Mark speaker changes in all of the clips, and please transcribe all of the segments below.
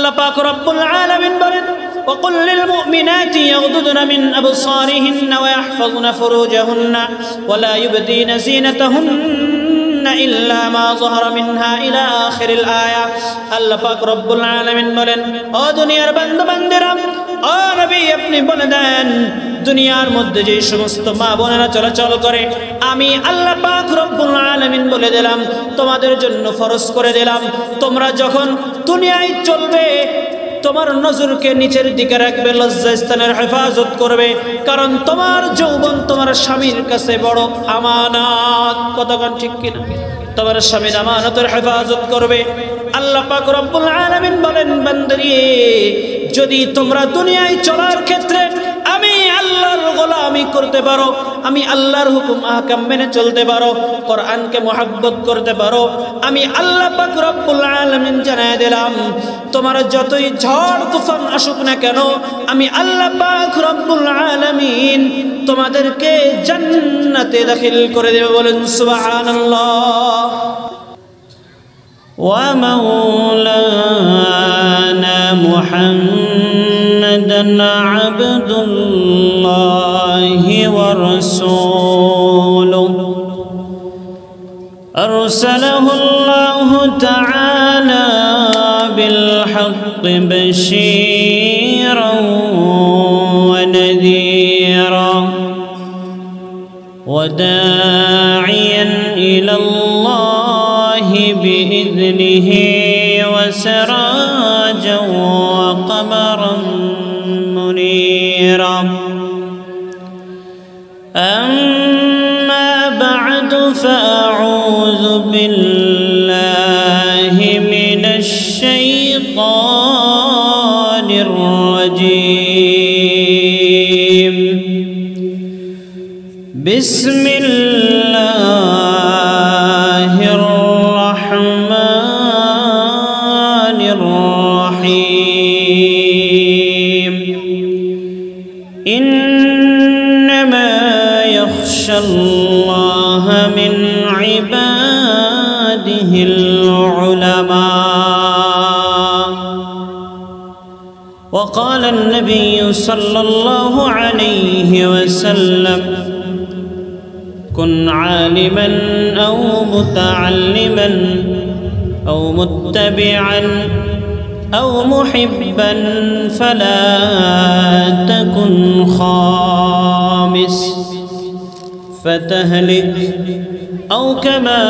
Speaker 1: আল্লাহ পাক রব্বুল আলামিন বলেন وقل للمؤمنات يغضضن من أبصارهن ويحفظن فروجهن ولا يبدين زينتهن إلا ما ظهر منها إلى آخر الآية আল্লাহ পাক রব্বুল আলামিন বলেন ও দুনিয়ার বান্দা বান্দিরা ও নবী আপনি বলে দেন দুনিয়ার মধ্যে যে সমস্ত মা বোনেরা চলাচল করে আমি আল্লাহ পাক রব্বুল আলামিন বলে দিলাম তোমাদের জন্য ফরজ করে দিলাম তোমরা যখন দুনিয়ায় চলবে তোমার নজরকে নিচের দিকে রাখবে লজ্জাস্থানের হেফাজত করবে কারণ তোমার যৌবন তোমার স্বামীর কাছে বড় আমানত কতক্ষণ ঠিক কিনা তোমার স্বামীর আমানতের হেফাজত করবে আল্লাহ পাক রব্বুল আলামিন বলেন বান্দারে যদি তোমরা দুনিয়ায় চলার ক্ষেত্রে আমি আল্লাহর গোলামি করতে পারো আমি আল্লাহর হুকুম আহকাম মেনে চলতে পারো কোরআনকে মুহাব্বত করতে পারো আমি আল্লাহ পাক রব্বুল আলামিন জানায় দিলাম তোমার যতই ঝড় তুফান আসুক না কেন আমি আল্লাহ পাক রব্বুল আলামিন তোমাদেরকে জান্নাতে দাখিল করে দেব বলেন সুবহানাল্লাহ ওয়া মাওলানা মুহাম্মাদান আবদুল্লাহি ওয়া রাসূলুহু আরসালাহু আল্লাহু তাআলা বিল হাক্কি বাশীরান ওয়া নাযীরান ওয়া দাঈয়ান ইলাল্লাহি বিইذনিহি ওয়া সিরাজান ওয়া কমারান মুনীরা أما بعد فأعوذ بالله من الشيطان الرجيم بسم الله الرحمن الرحيم إنما يخشى الله من عباده العلماء وقال النبي صلى الله عليه وسلم كن عالما أو متعلما أو متبعا أو محبا فلا تكن خامس فتهلك أو كما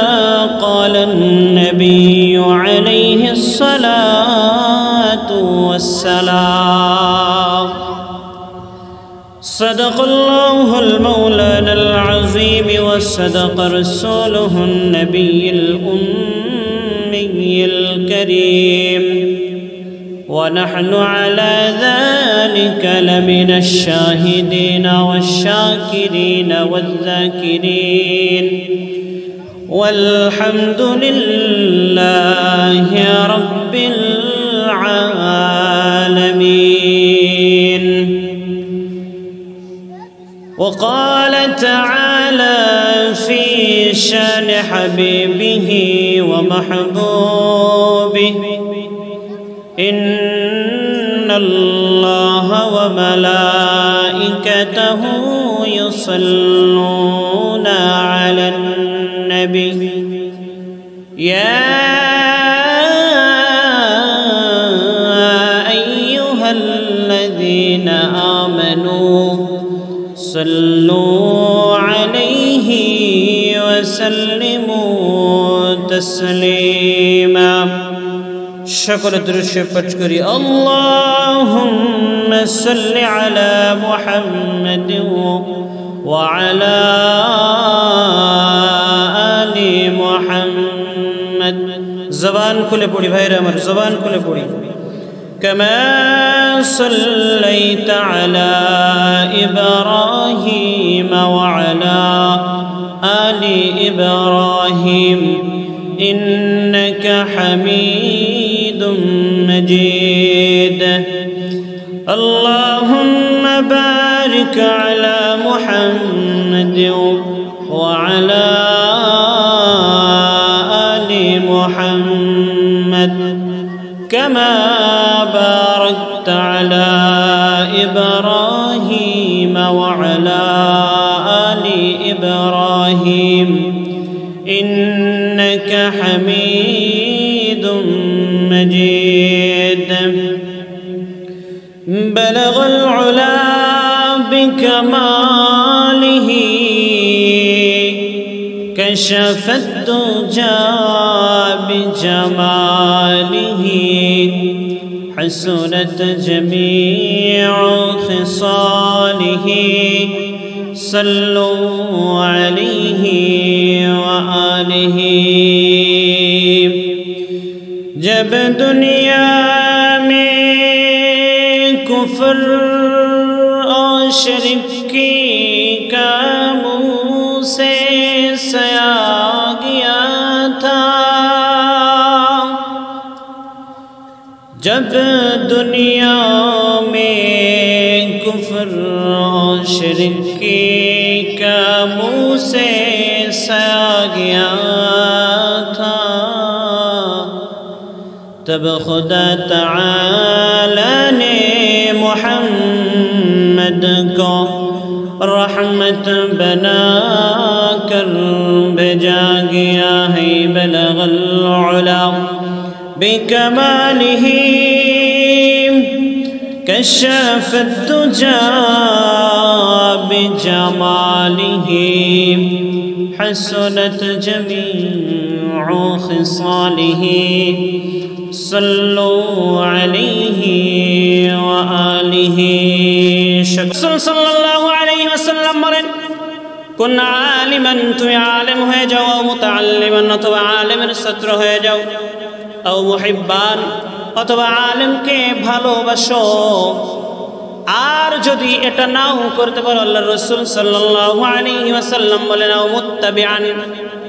Speaker 1: قال النبي عليه الصلاة والسلام صدق الله المولانا العظيم وصدق رسوله النبي الأمي الكريم ونحن على ذلك لمن الشاهدين والشاكرين والذاكرين والحمد لله رب العالمين وقال تعالى في شان حبيبه ومحبوبه إن الله وملائكته يصلون على النبي يا أيها الذين آمنوا صلوا عليه وسلموا تسليما شكر درش پچکری اللهم صل على محمد وعلى آل محمد زبان کھلے پڑی بھائی رحمر زبان کھلے پڑی كما صليت على إبراهيم وعلى آل إبراهيم إنك حميد مجيد اللهم بارك على محمد وعلى آل محمد كما حميد مجيد بلغ العلا بكماله كشف الدجى بجماله حسنت جميع خصاله صلوا عليه وآله जब दुनिया में कुफ्र और शिर्क की का मुँह से सया गया था जब दुनिया में कुफ्र और शिर्क की का मुँह से सया गया था तब खुदा तआला ने मोहम्मद को रहमत बना कर भेजा गया है बलगल उला बिकमालिही कशफ दुजा बिजमालिही हसनत जमीउ खिसालिही सल्लु अलैहि व आलिहि सल्लल्लाहु अलैहि वसल्लम বলেন कुन आलिमन तुम आलिम হয়ে যাও মুতাআল্লিমান অথবা আলেমের ছাত্র হয়ে যাও আও মুহিব্বান অথবা আলেমকে ভালোবাসো আর যদি এটা নাও করতে পারো আল্লাহর রাসূল সাল্লাল্লাহু আলাইহি ওয়াসাল্লাম বলেন আও মুত্তাবিআন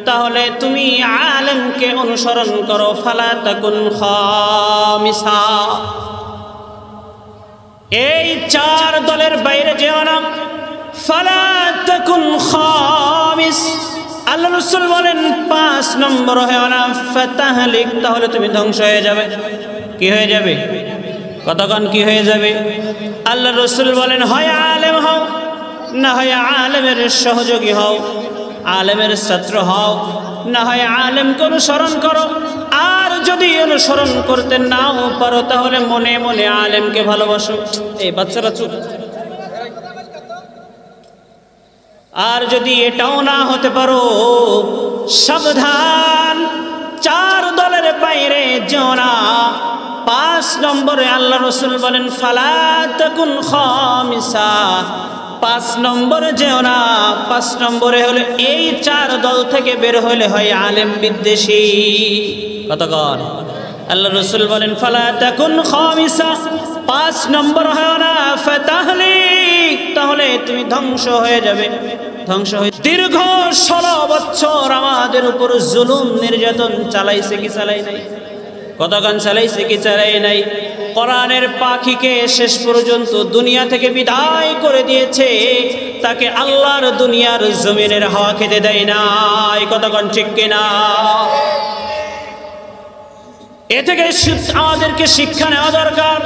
Speaker 1: তাহলে তুমি আলেমকে অনুসরণ করো ফালা তাকুন খামিসা এই চার দলের বাইরে যেও না ফালা তাকুন খামিস আল্লাহ রাসূল বলেন 5 নম্বর হয়েও না ফাতাহলিক তাহলে তুমি ধ্বংস হয়ে যাবে কি হয়ে যাবে কতক্ষণ কি হয়ে যাবে আল্লাহ রাসূল বলেন হয় আলেম হও না হয় আলেমের সহযোগী হও আলেমের ছাত্র হও না হয় আলেমকে অনুসরণ করো আর যদি অনুসরণ করতে নাও পারো তাহলে মনে মনে আলেমকে ভালোবাসো এই বাচ্চারা চুপ আর যদি এটাও না হতে পারো সাবধান চার দলের বাইরে যেও না 5 নম্বরে আল্লাহ রাসূল বলেন ফালা তাকুন খামিসা 5 নম্বরে যেও না 5 নম্বরে হলে এই চার দল থেকে বের হলে হয় আলেম বিদ্বেষী কতক্ষণ আল্লাহ রাসূল বলেন ফালা তাকুন খামিসা 5 নম্বর হয় না ফাতাহলিক তাহলে তুমি ধ্বংস হয়ে যাবে ধ্বংস হয়ে দীর্ঘ 16 বছর আমাদের উপর জুলুম নির্যাতন চালাইছে কি চালাই নাই কতক্ষণ চালাইছে কি চালাই নাই কোরআনের পাখিকে শেষ পর্যন্ত দুনিয়া থেকে বিদায় করে দিয়েছে তাকে আল্লাহর দুনিয়ার জমিনের হাওয়া খেতে দেয় নাই কতক্ষণ ঠিক কিনা এ থেকে আমাদেরকে শিক্ষা নেওয়া দরকার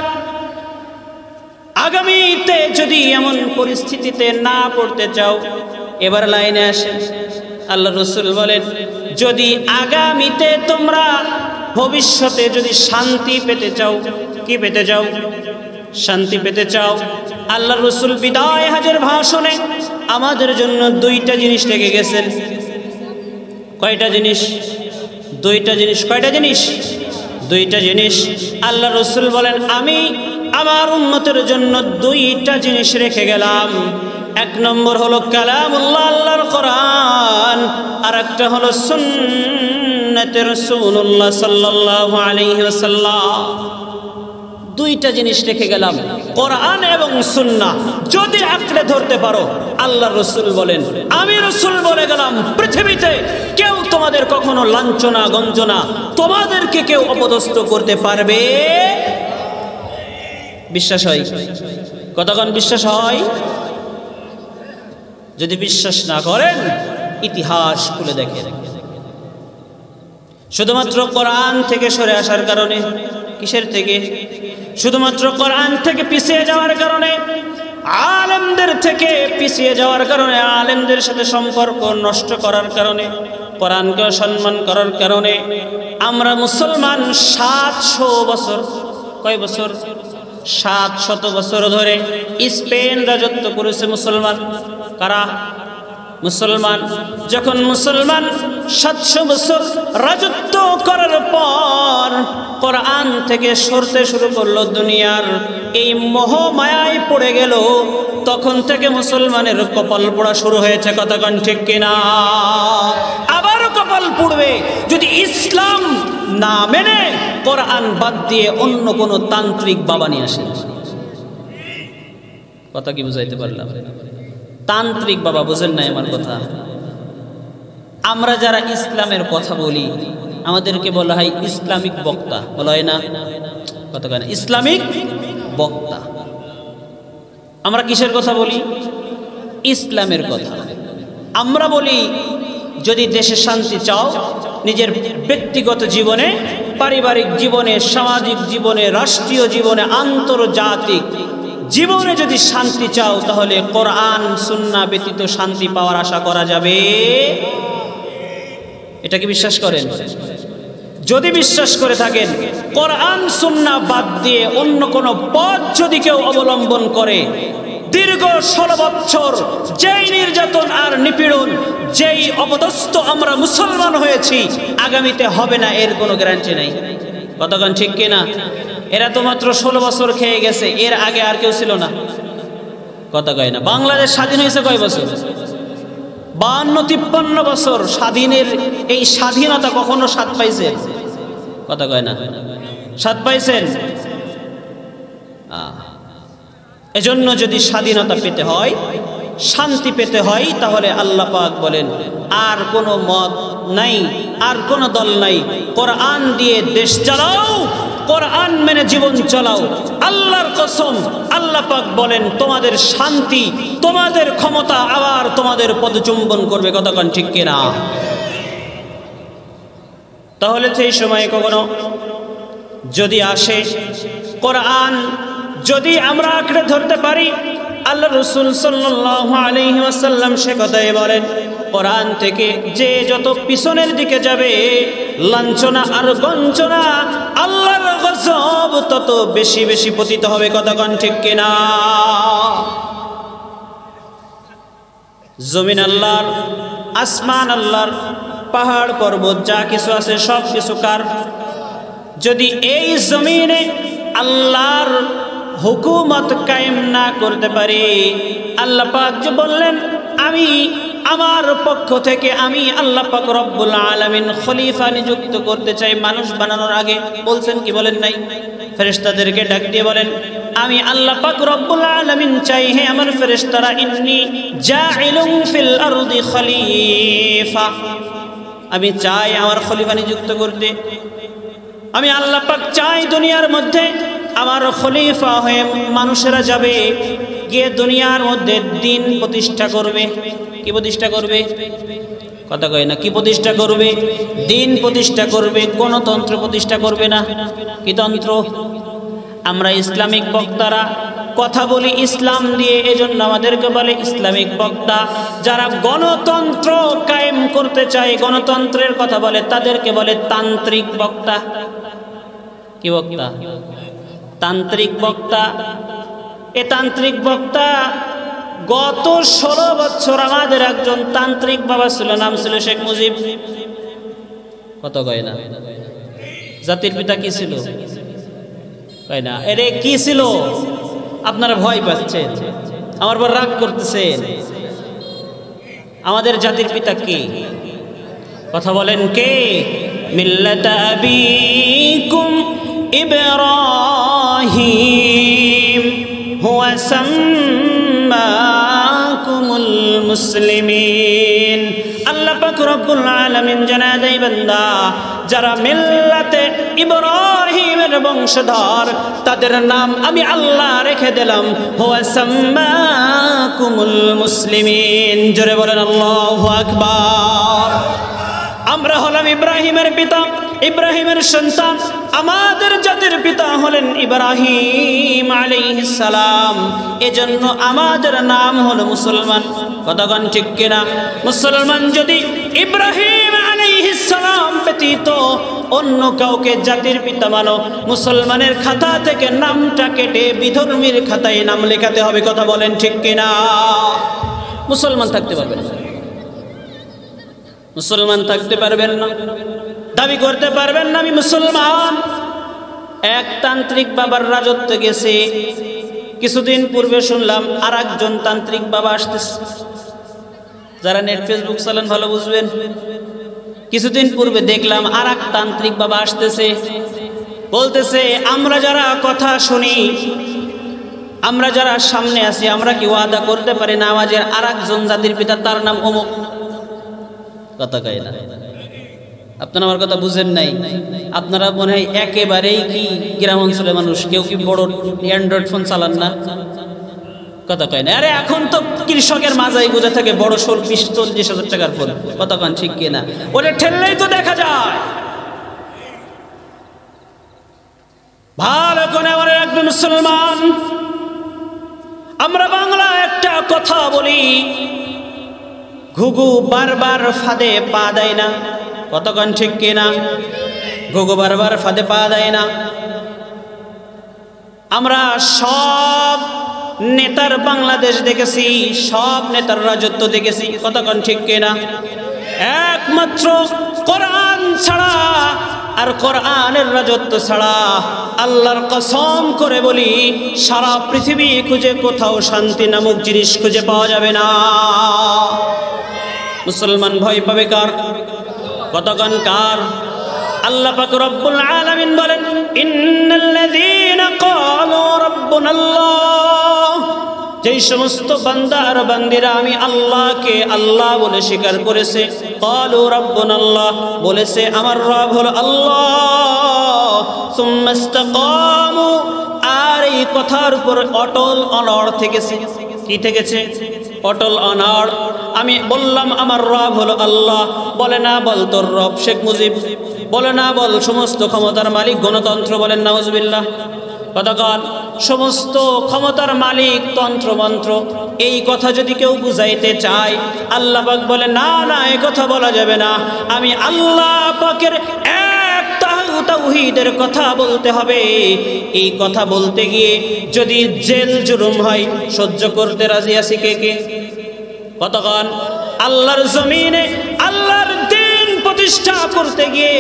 Speaker 1: আগামীতে যদি এমন পরিস্থিতিতে না পড়তে চাও এবার লাইনে আসেন আল্লাহ রাসূল বলেন যদি আগামীতে তোমরা ভবিষ্যতে যদি শান্তি পেতে চাও কি পেতে চাও শান্তি পেতে চাও আল্লাহ রাসূল বিদায় হজের ভাষণে আমাদের জন্য দুইটা জিনিস রেখে গেছেন কয়টা জিনিস দুইটা জিনিস কয়টা জিনিস দুইটা জিনিস আল্লাহ রাসূল বলেন আমি আমার উম্মতের জন্য দুইটা জিনিস রেখে গেলাম এক নম্বর হলো কালামুল্লাহ আল্লাহর কোরআন আর একটা হলো সুন্নাতে রাসূলুল্লাহ সাল্লাল্লাহু আলাইহি ওয়াসাল্লাম দুইটা জিনিস রেখে গেলাম কোরআন এবং সুন্নাহ যদি আঁকড়ে ধরতে পারো আল্লাহর রাসূল বলেন আমি রাসূল বলে গেলাম পৃথিবীতে কেউ তোমাদের কখনো লাঞ্ছনা গঞ্জনা তোমাদেরকে কেউ অপদস্থ করতে পারবে বিশ্বাস হয় কতক্ষণ বিশ্বাস হয় যদি বিশ্বাস না করেন ইতিহাস খুলে দেখেন শুধুমাত্র কোরআন থেকে সরে আসার কারণে কিসের থেকে শুধুমাত্র কোরআন থেকে পিছিয়ে যাওয়ার কারণে আলেমদের থেকে পিছিয়ে যাওয়ার কারণে আলেমদের সাথে সম্পর্ক নষ্ট করার কারণে কোরআনকে সম্মান করার কারণে আমরা মুসলমান 700 বছর, কয় বছর? 700 বছর ধরে স্পেন রাজত্ব করেছে মুসলমান। কারা? মুসলমান। যখন মুসলমান 700 বছর রাজত্ব করার পর কোরআন থেকে সরতে শুরু করলো, দুনিয়ার এই মোহমায়ায় পড়ে গেল, তখন থেকে মুসলমানের কপাল পোড়া শুরু হয়েছে। কতক্ষণ ঠিক কিনা? আবারও কপাল পুড়বে যদি ইসলাম না মেনে কোরআন বাদ দিয়ে অন্য কোনো তান্ত্রিক বাবা নিয়ে আসে। কথা কি বুঝাইতে পারলাম? তান্ত্রিক বাবা, বুঝেন নাই আমার কথা? আমরা যারা ইসলামের কথা বলি আমাদেরকে বলা হয় ইসলামিক বক্তা, বলা হয় না? কথা কেন? ইসলামিক বক্তা। আমরা কিসের কথা বলি? ইসলামের কথা। আমরা বলি যদি দেশে শান্তি চাও, নিজের ব্যক্তিগত জীবনে, পারিবারিক জীবনে, সামাজিক জীবনে, রাষ্ট্রীয় জীবনে, আন্তর্জাতিক জীবনে যদি শান্তি চাও, তাহলে কোরআন সুন্নাহ ব্যতীত শান্তি পাওয়ার আশা করা যাবে। এটা কি বিশ্বাস করেন? যদি বিশ্বাস করে থাকেন, কোরআন সুন্নাহ বাদ দিয়ে অন্য কোনো পথ যদি কেউ অবলম্বন করে, দীর্ঘ 16 বছর যেই নির্যাতন আর নিপীড়ন, যেই অপদস্থ আমরা মুসলমান হয়েছি, আগামীতে হবে না এর কোনো গ্যারান্টি নেই। কতক্ষণ ঠিক কিনা? এরা তো মাত্র 16 বছর খেয়ে গেছে, এর আগে আর কেউ ছিল না। কথা কয় না? বাংলাদেশ স্বাধীন হয়েছে কয় বছর? 52-53 বছর। স্বাধীনের এই স্বাধীনতা কখনো স্বাদ পাইছে? কথা কয় না? স্বাদ পাইছেন? এজন্য যদি স্বাধীনতা পেতে হয়, শান্তি পেতে হয়, তাহলে আল্লাহ পাক বলেন আর কোনো মত নাই, আর কোনো দল নাই, কোরআন দিয়ে দেশ চালাও, কোরআন মেনে জীবন চালাও। আল্লাহর কসম, আল্লাহ পাক বলেন তোমাদের শান্তি, তোমাদের ক্ষমতা আবার তোমাদের পদচুম্বন করবে। কতক্ষণ ঠিক কিনা? তাহলে সেই সময় কখনো যদি আসে, কোরআন যদি আমরা আঁকড়ে ধরতে পারি, আল্লাহ রাসূল সাল্লাল্লাহু আলাইহি ওয়াসাল্লাম সে কথাই বলেন, কোরআন থেকে যে যত পিছনের দিকে যাবে, লাঞ্ছনা আর গঞ্জনা, আল্লাহর গজব তত বেশি বেশি পতিত হবে। কতক্ষণ ঠিক কিনা? জমিন আল্লাহর, আসমান আল্লাহর, পাহাড় পর্বত যা কিছু আছে সব কিছু কার? যদি এই জমিনে আল্লাহর হুকুমত কায়েম না করতে পারে, আল্লাহ পাক যে বললেন আমি আমার পক্ষ থেকে আমি আল্লাহ পাক রব্বুল আলামিন খলিফা নিযুক্ত করতে চাই মানুষ বানানোর আগে, বলছেন কি বলেন নাই? ফেরেশতাদেরকে ডাক দিয়ে বলেন আমি আল্লাহ পাক রব্বুল আলামিন চাই, হে আমার ফেরেশতারা, ইন্নী জাইলুন ফিল আরদি খলিফা, আমি চাই আমার খলিফা নিযুক্ত করতে। আমি আল্লাহ পাক চাই দুনিয়ার মধ্যে আমার খলিফা হয়ে মানুষেরা যাবে, গিয়ে দুনিয়ার মধ্যে দিন প্রতিষ্ঠা করবে। কি প্রতিষ্ঠা করবে? কথা কয় না? কি প্রতিষ্ঠা করবে? দিন প্রতিষ্ঠা করবে, গণতন্ত্র প্রতিষ্ঠা করবে না। কি তন্ত্র? আমরা ইসলামিক বক্তারা কথা বলি ইসলাম দিয়ে, এজন্য আমাদেরকে বলে ইসলামিক বক্তা। যারা গণতন্ত্র কায়েম করতে চায়, গণতন্ত্রের কথা বলে, তাদেরকে বলে তান্ত্রিক বক্তা। কি বক্তা? তান্ত্রিক বক্তা। এ তান্ত্রিক বক্তা গত 16 বছর আমাদের একজন তান্ত্রিক বাবা ছিল, নাম ছিল শেখ মুজিব। কত কয় না? জাতির পিতা কি ছিল? কয় না? এরে কি ছিল? আপনারা ভয় পাচ্ছেন, আমার পর রাগ করতেছেন। আমাদের জাতির পিতা কে? কথা বলেন কে? মিল্লাতা আবিকুম ইব্রাহিম হুয়া সাম্মাকুমুল মুসলিমিন। আল্লাহ পাক রব্বুল আলামিন জানায় দেয়, বান্দা যারা মিল্লাতে ইব্রাহিমের বংশধর, তাদের নাম আমি আল্লাহ রেখে দিলাম হুয়া সাম্মাকুমুল মুসলিমিন। জোরে বলেন আল্লাহু আকবার। আমরা হলাম ইব্রাহিমের পিতা, ইব্রাহিমের সন্তান। আমাদের জাতির পিতা হলেন ইব্রাহিম আলাইহিস সালাম, এজন্য আমাদের নাম হলো মুসলমান। কতক্ষণ ঠিক কিনা? মুসলমান যদি ইব্রাহিম সালাম ব্যতীত অন্য কাউকে জাতির পিতা মানো, মুসলমানের খাতা থেকে নামটা কেটে বিধর্মীর খাতায় নাম লেখাতে হবে। কথা বলেন ঠিক কিনা? মুসলমান থাকতে পারবেন না, মুসলমান থাকতে পারবেন না, দাবি করতে পারবেন না আমি মুসলমান। এক তান্ত্রিক বাবার রাজত্বে গেছে। কিছুদিন পূর্বে শুনলাম আর একজন তান্ত্রিক বাবা আসতেছে। যারা নেট ফেসবুক চালান ভালো বুঝবেন। কিছুদিন পূর্বে দেখলাম আর এক তান্ত্রিক বাবা আসতেছে, বলতেছে আমরা যারা কথা শুনি, আমরা যারা সামনে আছি, আমরা কি ওয়াদা করতে পারি না আমাদের আর একজন জাতির পিতা তার নাম অমুক? কথা কয় না। আপনারা আমার কথা বুঝেন নাই। আপনারা মনে হয় একেবারেই কি গ্রাম অঞ্চলের মানুষ, কেউ কি বড় অ্যান্ড্রয়েড ফোন চালান না? কথা কয় না। আরে এখন তো কৃষকের মাজাই বুঝে থাকে বড় 20-40 টাকার ফোন। কথা কন ঠিক কিনা? ওটা ঠেললেই তো দেখা যায়। ভালো করে আমার একজন মুসলমান, আমরা বাংলা একটা কথা বলি, ঘুঘু বারবার ফাঁদে পা দেয় না। কতক্ষণ ঠিক কিনা? ঘুঘু বারবার ফাঁদে পা দেয় না। আমরা সব নেতার বাংলাদেশ দেখেছি, সব নেতার রাজত্ব দেখেছি। কতক্ষণ ঠিক কিনা? একমাত্র কোরআন ছাড়া আর কোরআনের রাজত্ব ছাড়া আল্লাহর কসম করে বলি সারা পৃথিবী খুঁজে কোথাও শান্তি নামক জিনিস খুঁজে পাওয়া যাবে না। মুসলমান ভয় পাবে কার? কতক্ষণ কার? আল্লাহ পাক রব্বুল আলামিন বলেন ইন্নাল্লাযীনা ক্বালু রাব্বুনাল্লাহ, যেই সমস্ত বান্দা আর বান্দিরা আমি আল্লাহকে আল্লাহ বলে স্বীকার করেছে, ক্বালু রাব্বুনাল্লাহ বলেছে আমার রব হলো আল্লাহ, সুম্মা ইসতাকামু, আর এই কথার উপর অটল অনড় থেকেছে। কি থেকেছে? অটল অনড়। আমি বললাম আমার রব হলো আল্লাহ, বলে না বল তোর রব শেখ মুজিব, বলে না বল সমস্ত ক্ষমতার মালিক গণতন্ত্র, বলেন নাউজুবিল্লাহ। কতক্ষণ? সমস্ত ক্ষমতার মালিক তন্ত্রমন্ত্র। এই কথা যদি কেউ বুঝাইতে চায়, আল্লাহ পাক বলে না না, এ কথা বলা যাবে না। আমি আল্লাহ পাকের এক তাওহীদের কথা বলতে হবে। এই কথা বলতে গিয়ে যদি জেল জুলুম হয়, সহ্য করতে রাজি আছি কে কে? কতক্ষণ? আল্লাহর জমিনে আল্লাহর দ্বীন প্রতিষ্ঠা করতে গিয়ে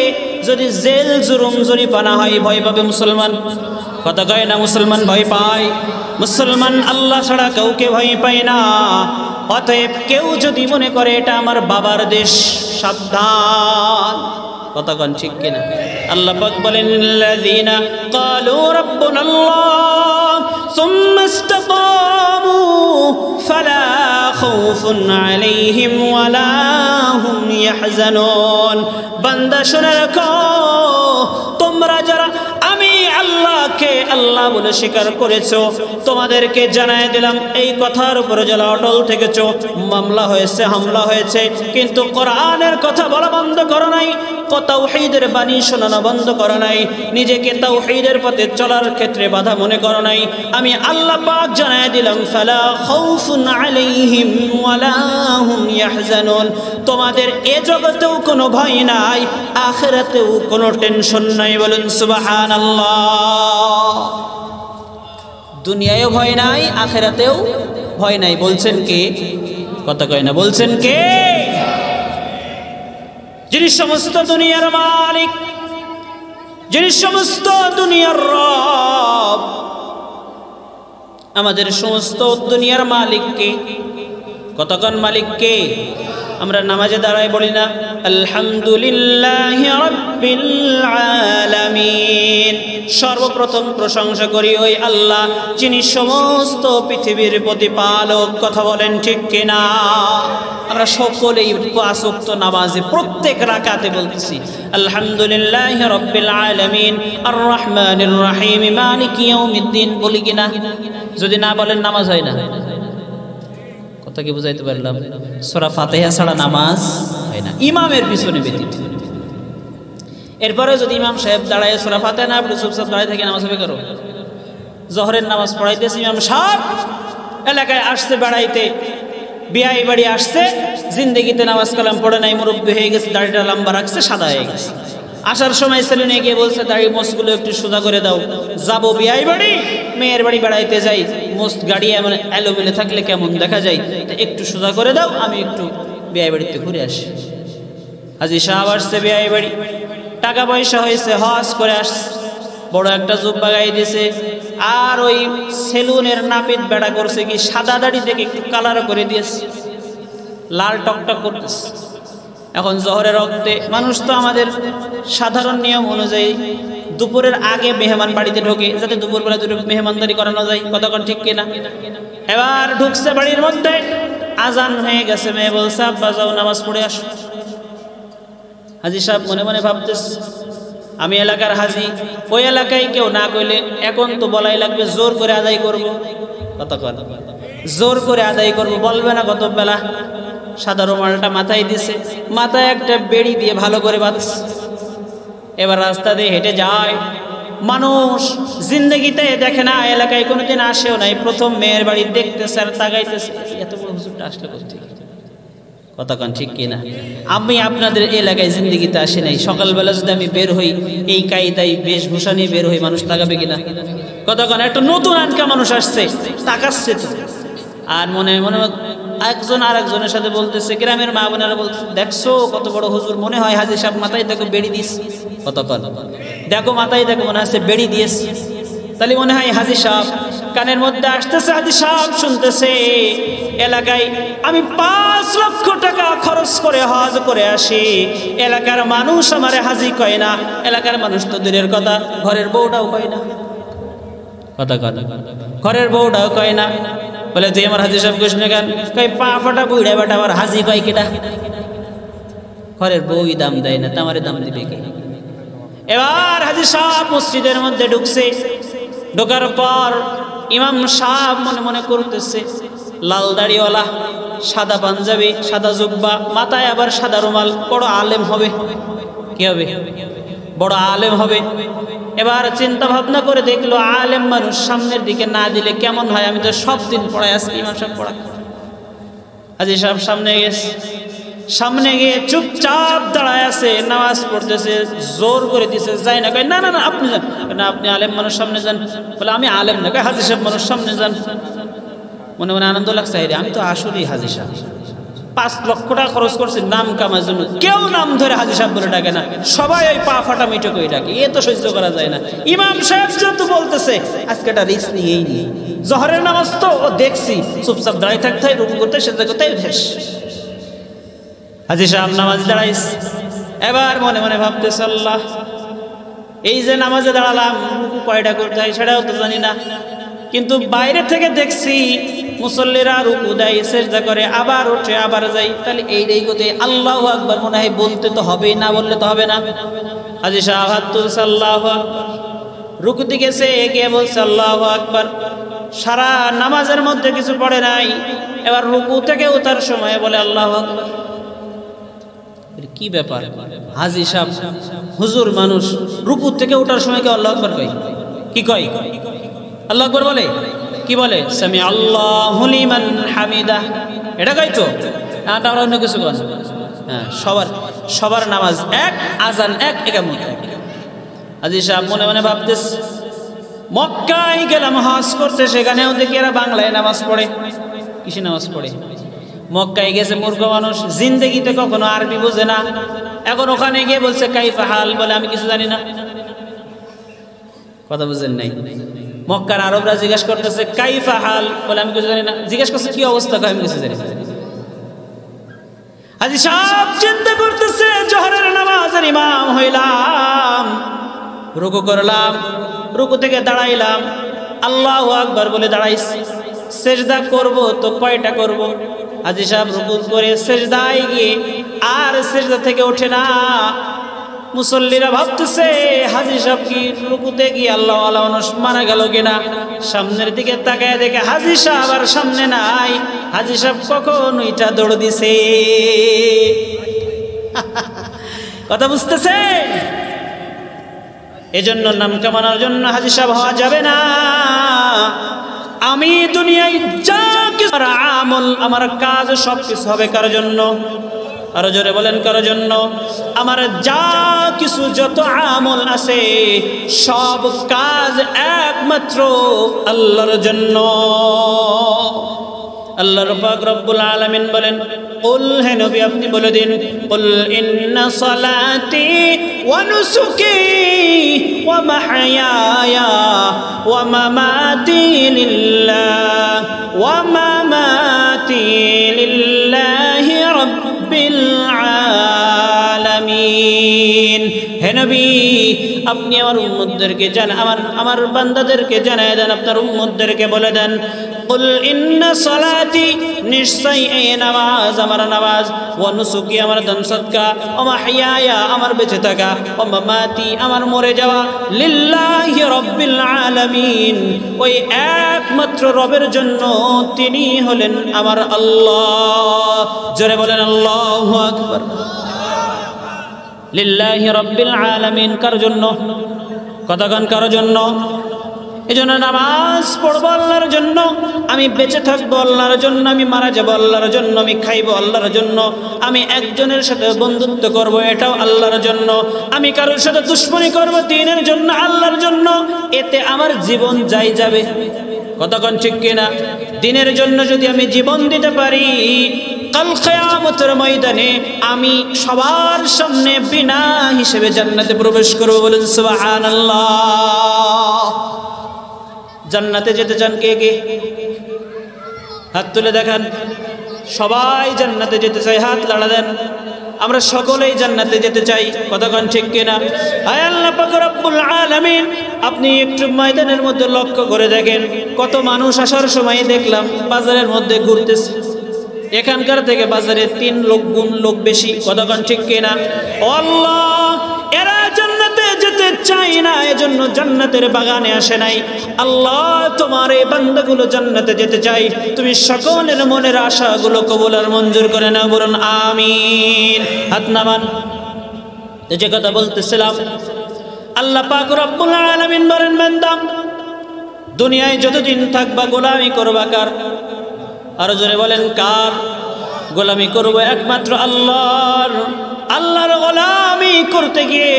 Speaker 1: যদি জেল জুলুম জরিমানা হয়, ভয় পাবে মুসলমান? কথা কয় না? মুসলমান ভয় পায়। মুসলমান আল্লাহ ছাড়া কাউকে ভয় পায় না। অতএব কেউ যদি মনে করে এটা আমার বাবার দেশ, সাবধান। কতক্ষণ ঠিক কিনা? আল্লাহ পাক বলেন আল্লাযীনা ক্বালু রাব্বুনাল্লাহ সুম্মা ইসতাকামু ফালা খাউফুন আলাইহিম ওয়ালা হুম ইয়াহজানুন। বান্দা শুনে রাখো, তোমরা যারা আমি আল্লাহকে আল্লাহ বলে স্বীকার করেছো, তোমাদেরকে জানাই দিলাম এই কথার উপরে যারা অটল থেকেছো, মামলা হয়েছে, হামলা হয়েছে, কিন্তু কোরআনের কথা বলা বন্ধ করো নাই, তাওহীদের বাণী শোনানো বন্ধ করো নাই, নিজেকে তাওহীদের পথে চলার ক্ষেত্রে বাধা মনে করো নাই, আমি আল্লাহ পাক জানাই দিলাম ফালা খাউফুন আলাইহিম ওয়ালা হুম ইয়াহজানুন। তোমাদের এ জগতেও কোনো ভয় নাই, আখিরাতেও কোনো টেনশন নাই। বলুন সুবহানাল্লাহ। দুনিয়ায়ও ভয় নাই, আখিরাতেও ভয় নাই। বলছেন কে? কথা কয় না। বলছেন কে? যিনি সমস্ত দুনিয়ার মালিক, যিনি সমস্ত দুনিয়ার রব, আমাদের সমস্ত দুনিয়ার মালিক কে? কতক্ষণ মালিক কে? আমরা নামাজে দাঁড়ায় বলি না আলহামদুলিল্লাহি রাব্বিল আলামিন? সর্বপ্রথম প্রশংসা করি ওই আল্লাহ যিনি সমস্ত পৃথিবীর প্রতিপালক। কথা বলেন ঠিক কিনা? আমরা সকলেই 5 ওয়াক্ত নামাজে প্রত্যেক রাকাতে বলতেছি আলহামদুলিল্লাহি রাব্বিল আলামিন আর রহমানির রহিম মালিকি ইয়াউমিদ্দিন, বলি কিনা? যদি না বলেন নামাজ হয় না। কথা কি বুঝাইতে পারলাম? সূরা ফাতিহা ছাড়া নামাজ হয় না, ইমামের পিছনে ব্যতীত। এরপরে যদি ইমাম সাহেব দাঁড়ায় সূরা ফাতিহা না পড়ে চুপচাপ দাঁড়ায় থেকে নামাজ হবে কারো? জোহরের নামাজ পড়াইতেছে ইমাম সাহেব, এলাকায় আসছে বেড়াইতে, বিয়াই বাড়ি আসছে, জিন্দেগিতে নামাজ কালাম পড়ে নাই, মুরব্বী হয়ে গেছে, দাড়িটা লম্বা রাখছে, সাদা হয়ে গেছে। আসার সময় সেলুনে গিয়ে বলছে দাড়ি মোছগুলো একটু সোজা করে দাও, যাবো বিয়াই বাড়ি, মেয়ের বাড়ি বেড়াইতে যাই, মোস্ট গাড়ি এমন এলোমেলো থাকলে কেমন দেখা যায়, একটু সোজা করে দাও, আমি একটু বিয়াই বাড়িতে ঘুরে আসি। হাজী সাহেব আসছে বিয়াই বাড়ি, টাকা পয়সা হয়েছে, হজ করে আসছে, বড় একটা জুব্বা গায়ে দিয়েছে, আর ওই সেলুনের নাপিত বেড়া করছে কি সাদা দাড়ি থেকে একটু কালার করে দিয়েছে, লাল টকটক করতেছে। এখন জোহরের রক্তে মানুষ তো আমাদের সাধারণ নিয়ম অনুযায়ী দুপুরের আগে মেহমান বাড়িতে ঢোকে, যাতে দুপুরবেলা দুটো মেহমানদারি করানো যায়, কতক্ষণ ঠিক কিনা। এবার ঢুকছে বাড়ির মধ্যে, আজান হয়ে গেছে, মেয়ে বলছে আব্বা যাও নামাজ পড়ে আসো। হাজী সাহেব মনে মনে ভাবতেছে আমি এলাকার হাজী, ওই এলাকায় কেউ না কইলে এখন তো বলাই লাগবে, জোর করে আদায় করব। কতক্ষণ জোর করে আদায় করব, বলবে না কত বেলা। সাদা রুমালটা মাথায় দিছে, মাথায় একটা বেড়ি দিয়ে ভালো করে বাঁধছে। এবার রাস্তা দিয়ে হেঁটে যায়, মানুষ জিন্দগিতে দেখে না, এলাকায় কোনোদিন আসেও নাই, প্রথম মেয়ের বাড়ি দেখতেছে আর তাকাইতেছে, এত বড় হুজুরটা আসলে করতে। কতক্ষণ ঠিক কিনা। আমি আপনাদের এলাকায় জিন্দগিতে আসি নাই, সকালবেলা যদি আমি বের হই এই কায়দাই বেশভূষা নিয়ে বের হই, মানুষ তাকাবে কিনা। কতক্ষণ একটা নতুন আনকা মানুষ আসছে, তাকাচ্ছে তো। আর মনে মনে একজন আর একজনের সাথে বলতেছে, গ্রামের মা বোনেরা বলছে দেখছো কত বড় হুজুর, মনে হয় হাজী সাহেব মাথায় দেখো বেড়ি দিস। কতক্ষণ দেখো মাথায় দেখো, মনে হচ্ছে বেড়ি দিয়েস, তাহলে মনে হয় হাজী সাহেব। কানের মধ্যে আসতেছে হাজী সাহেব শুনতেছে এলাকায় আমি 5 লক্ষ টাকা খরচ করে হজ করে আসি, এলাকার মানুষ আমারে হাজী কয় না, এলাকার মানুষ তো দূরের কথা, ঘরের বউটাও কয় না। কতক্ষণ ঘরের বউটাও কয় না। বলে তুই আমার হাজী সাহেব কৃষ্ণ গান কই, পা ফাটা বুড়া বেটা আমার হাজী কয় কিটা। ঘরের বউই দাম দেয় না, তোমারে দাম দিবে কে। এবার হাজী সাহেব মসজিদের মধ্যে ঢুকছে, ঢোকার পর ইমাম সাহেব মনে মনে করতেছে, লাল দাড়িওয়ালা, সাদা পাঞ্জাবি, সাদা জুব্বা, মাথায় আবার সাদা রুমাল, বড় আলেম হবে। কি হবে? বড় আলেম হবে। এবার চিন্তা ভাবনা করে দেখলো আলেম মানুষ সামনের দিকে না দিলে কেমন হয়, আমি তো সব দিন পড়াই আজকে ইমাম সাহেব পড়া। হাজী সাহেব সামনে গেছে, সামনে গিয়ে চুপচাপ দাঁড়ায় আছে, নামাজ পড়তেছে, জোর করে দিছে যাই না, কয় না না না আপনি যান, না আপনি আলেম মানুষ সামনে যান। বলে আমি আলেম না, কয় হাজী সাহেব মানুষ সামনে যান। মনে মনে আনন্দ লাগছে, আমি তো আসলেই হাজী সাহেব, 5 লক্ষ টাকা খরচ করছে নাম কামার জন্য, কেউ নাম ধরে হাজী সাহেব বলে ডাকে না, সবাই ওই পা ফাটা মিটো করে ডাকে, এ তো সহ্য করা যায় না। ইমাম সাহেব যেহেতু বলতেছে আজকে একটা রিস্ক নিয়েই নিয়ে, জোহরের নামাজ তো ও দেখছি চুপচাপ দাঁড়িয়ে থাকতে হয়, রুকু করতে সেটা করতে ভেস। হাজী সাহেব নামাজ দাঁড়াইছে, এবার মনে মনে ভাবতেছে আল্লাহ, এই যে নামাজে দাঁড়ালাম রুকু কয়টা করতে হয় সেটাও তো জানি না, কিন্তু বাইরে থেকে দেখছি মুসল্লিরা রুকু দেয়, সেজদা করে, আবার ওঠে, আবার যায়, তাহলে এই গতি আল্লাহু আকবার মনে হয় বলতে তো হবেই, না বললে তো হবে না। হাজী সাহেব হাত তুলছে, আল্লাহু আকবার, রুকুতে গেছে, এগিয়ে বলছে আল্লাহু আকবার। সারা নামাজের মধ্যে কিছু পড়ে নাই, এবার রুকু থেকে ওঠার সময় বলে আল্লাহু আকবার। কি ব্যাপার, হাজী সাহেব হুজুর মানুষ, রুকু থেকে ওঠার সময় কি আল্লাহু আকবার কয়? কি কয়? আল্লাহু আকবার বলে, কি বলে? সামি আল্লাহু লিমান হামিদা, এটা কই তো, এটা আমরা অন্য কিছু বলি। হ্যাঁ, সবার নামাজ এক, আজান এক, একামত। হাজী সাহেব মনে মনে ভাবতেছে মক্কায় গেলাম হজ করতে, সেখানেও দেখি এরা বাংলায় নামাজ পড়ে। কিসে নামাজ পড়ে? মক্কায় গেছে মূর্খ মানুষ, জিন্দেগিতে কখনো আরবি বোঝে না, এখন ওখানে গিয়ে বলছে কাইফা হাল, বলে আমি কিছু জানি না। কথা বুঝেন নাই? মক্কার আরবরা জিজ্ঞেস করতেছে কাইফা হাল, বলে আমি কিছু জানি না। জিজ্ঞেস করছে কি অবস্থা, আমি কিছু জানি না। হাজী সাহেব চিন্তা করতেছে জোহরের নামাজের ইমাম হইলাম, রুকু করলাম, রুকু থেকে দাঁড়াইলাম, আল্লাহু আকবার বলে দাঁড়াইছি, সেজদা করব তো কয়টা করব? হাজী সাহেব রুকু করে সেজদায় গিয়ে আর সেজদা থেকে ওঠে না। মুসল্লিরা ভাবতেছে হাজী সাহেব কি রুকুতে গিয়ে আল্লাহ আল্লাহ মানুষ মারা গেল কিনা। সামনের দিকে তাকায় দেখে হাজী সাহেব আর সামনে নাই, হাজী সাহেব কখন ওইটা দৌড় দিছে। কথা বুঝতেছে? এজন্য নাম কামানোর জন্য হাজী সাহেব হওয়া যাবে না। আমি দুনিয়ায় যা কিছু আমল, আমার কাজ সবকিছু হবে কার জন্য? আরো জোরে বলেন কার জন্য? আমার যা কিছু যত আমল আছে সব কাজ একমাত্র আল্লাহর জন্য। আল্লাহ পাক রব্বুল আলামিন বলেন, কুল, হে নবী আপনি বলে দিন, কুল ইন্না সালাতি ওয়া নুসুকি ওয়া মাহইয়ায়া ওয়া মামাতি লিল্লাহ ওয়া মামাতি লিল্লাহি রাব্বিল আলামিন। হে নবী আপনি আমার উম্মতদেরকে আমার বান্দাদেরকে জানায় দেন, আপনার উম্মতদেরকে বলে দেন, কুল ইন্না সালাতি, নিশ্চয় এই নামাজ আমার নামাজ, ওয়া নুসুকি আমার দান সদকা, ওয়া মাহইয়ায়া আমার বেঁচে থাকা, ওয়া মামাতি আমার মরে যাওয়া, লিল্লাহি রাব্বিল আলামিন, ওই একমাত্র রবের জন্য, তিনি হলেন আমার আল্লাহ। জোরে বলেন আল্লাহু আকবার। লিল্লাহি রাব্বিল আলামিন কার জন্য? কতক্ষণ কার জন্য? এজন্য নামাজ পড়বো আল্লাহর জন্য, আমি বেঁচে থাকবো আল্লাহর জন্য, আমি মারা যাবো আল্লাহর জন্য, আমি খাইবো আল্লাহর জন্য, আমি একজনের সাথে বন্ধুত্ব করব এটাও আল্লাহর জন্য, আমি কারোর সাথে দুশ্মনী করবো দ্বীনের জন্য, আল্লাহর জন্য। এতে আমার জীবন যাই যাবে। কতক্ষণ ঠিক কিনা? দ্বীনের জন্য যদি আমি জীবন দিতে পারি, কাল কিয়ামতের ময়দানে আমি সবার সামনে বিনা হিসেবে জান্নাতে প্রবেশ করব। বলেন সুবহানাল্লাহ। জান্নাতে যেতে চান কে কে? হাত তুলে দেখান। সবাই জান্নাতে যেতে চাই, হাত লাড়া দেন। আমরা সকলেই জান্নাতে যেতে চাই। কতক্ষণ ঠিক কিনা? আয় আল্লাহ পাক রব্বুল আলামিন, আপনি একটু ময়দানের মধ্যে লক্ষ্য করে দেখেন, কত মানুষ আসার সময় দেখলাম বাজারের মধ্যে ঘুরতেছে। এখানকার থেকে বাজারে 3 গুণ লোক বেশি। কতক্ষণ ঠিক কিনা? আল্লাহ, এরা জান্নাতে যেতে চায় না, এজন্য জান্নাতের বাগানে আসে নাই। আল্লাহ, তোমার এই বান্দাগুলো জান্নাতে যেতে চাই, তুমি সকলের মনের আশাগুলো কবুল আর মঞ্জুর করে নাও। বলুন আমিন। হাত নামান। যে কথা বলতেছিলাম, আল্লাহ পাক রব্বুল আলামিন বলেন, বান্দা দুনিয়ায় যতদিন থাকবা গোলামি করবা কার? আরো জোরে বলেন কার? গোলামি করবো একমাত্র আল্লাহর। আল্লাহর গোলামি করতে গিয়ে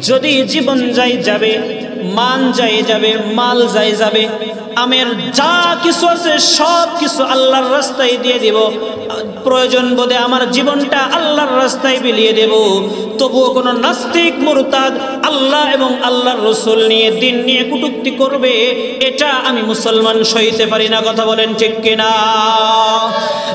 Speaker 1: যদি জীবন যাই যাবে, মান যাই যাবে, মাল যাই যাবে, আমের যা কিছু আছে সব কিছু আল্লাহর রাস্তায় দিয়ে দেব, প্রয়োজন বোধে আমার জীবনটা আল্লাহর রাস্তায় বিলিয়ে দেব, তবুও কোনো নাস্তিক মুরতাদ আল্লাহ এবং আল্লাহর রসুল নিয়ে, দিন নিয়ে কটূক্তি করবে, এটা আমি মুসলমান সইতে পারি না। কথা বলেন ঠিক কিনা?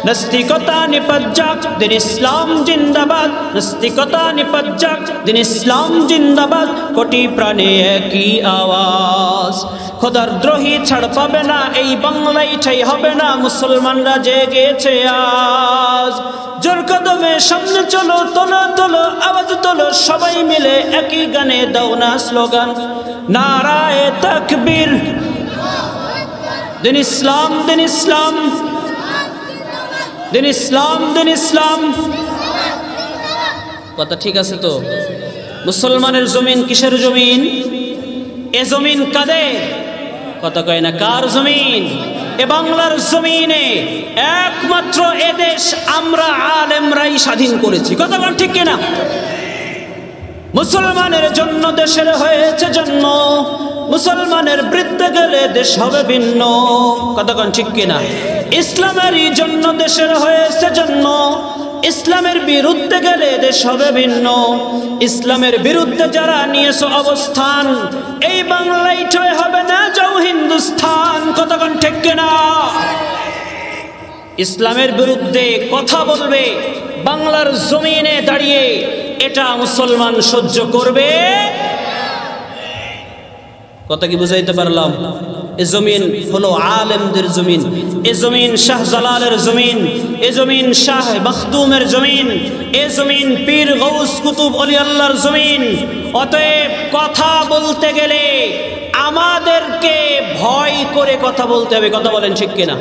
Speaker 1: নাস্তিকতা নিপাজ্জাক, দিন ইসলাম জিন্দাবাদ। নাস্তিকতা নিপাজ্জাক, দিন ইসলাম জিন্দাবাদ। কোটি প্রাণে একই আওয়াজ, খোদার দ্রোহী ছাড় পাবে না, এই বাংলায় ঠাই হবে না, মুসলমানরা জেগেছে আজ। জোর কদমে সামনে চলো, তোলো তোলো আওয়াজ তোলো, সবাই মিলে একই গানে দাও না স্লোগান, নারায়ে তাকবীর, দিন ইসলাম, দিন ইসলাম, দিন ইসলাম, দিন ইসলাম। কথা ঠিক আছে তো? মুসলমানের জমিন কিসের জমিন? এ জমিন কাদের? কথা কয় না কার জমিন? এ বাংলার জমিনে একমাত্র এদেশ আমরা আলেমরাই স্বাধীন করেছি। কথা বল ঠিক কিনা? মুসলমানের জন্য দেশের হয়েছে জন্ম, মুসলমানের বৃদ্ধে গেলে দেশ হবে ভিন্ন। কতক্ষণ ঠিক কিনা? ইসলামেরই জন্য দেশের হয়েছে জন্ম, ইসলামের বিরুদ্ধে গেলে দেশ হবে ভিন্ন। ইসলামের বিরুদ্ধে যারা নিয়েছে অবস্থান, এই বাংলায় ঠয় হবে না, যাও হিন্দুস্তান। কতক্ষণ ঠিক কিনা? ইসলামের বিরুদ্ধে কথা বলবে বাংলার জমিনে দাঁড়িয়ে, এটা মুসলমান সহ্য করবে? কথা কি বুঝাইতে পারলাম? এ জমিন হলো আলেমদের জমিন, এ জমিন শাহ জালালের জমিন, এ জমিন শাহ মখদুমের জমিন, এ জমিন পীর গৌস কুতুব অলি আল্লাহর জমিন। অতএব কথা বলতে গেলে আমাদেরকে ভয় করে কথা বলতে হবে। কথা বলেন ঠিক কিনা?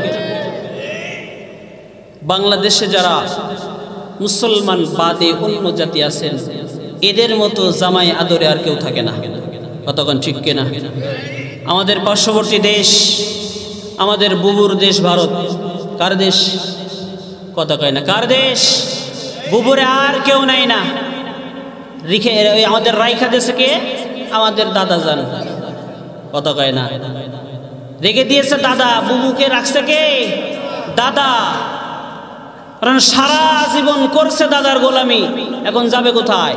Speaker 1: বাংলাদেশে যারা মুসলমান বাদে অন্য জাতি আছেন, এদের মতো জামাই আদরে আর কেউ থাকে না। কতক্ষণ ঠিক কিনা? আমাদের পার্শ্ববর্তী দেশ, আমাদের বুবুর দেশ ভারত, কার দেশ? কথা কয় না, কার দেশ? বুবুরে আর কেউ নাই না, রেখে আমাদের রাইখা দেশে কে? আমাদের দাদা যান। কথা কয় না, রেখে দিয়েছে দাদা, বুবুকে রাখছে কে? দাদা। কারণ সারা জীবন করছে দাদার গোলামি, এখন যাবে কোথায়?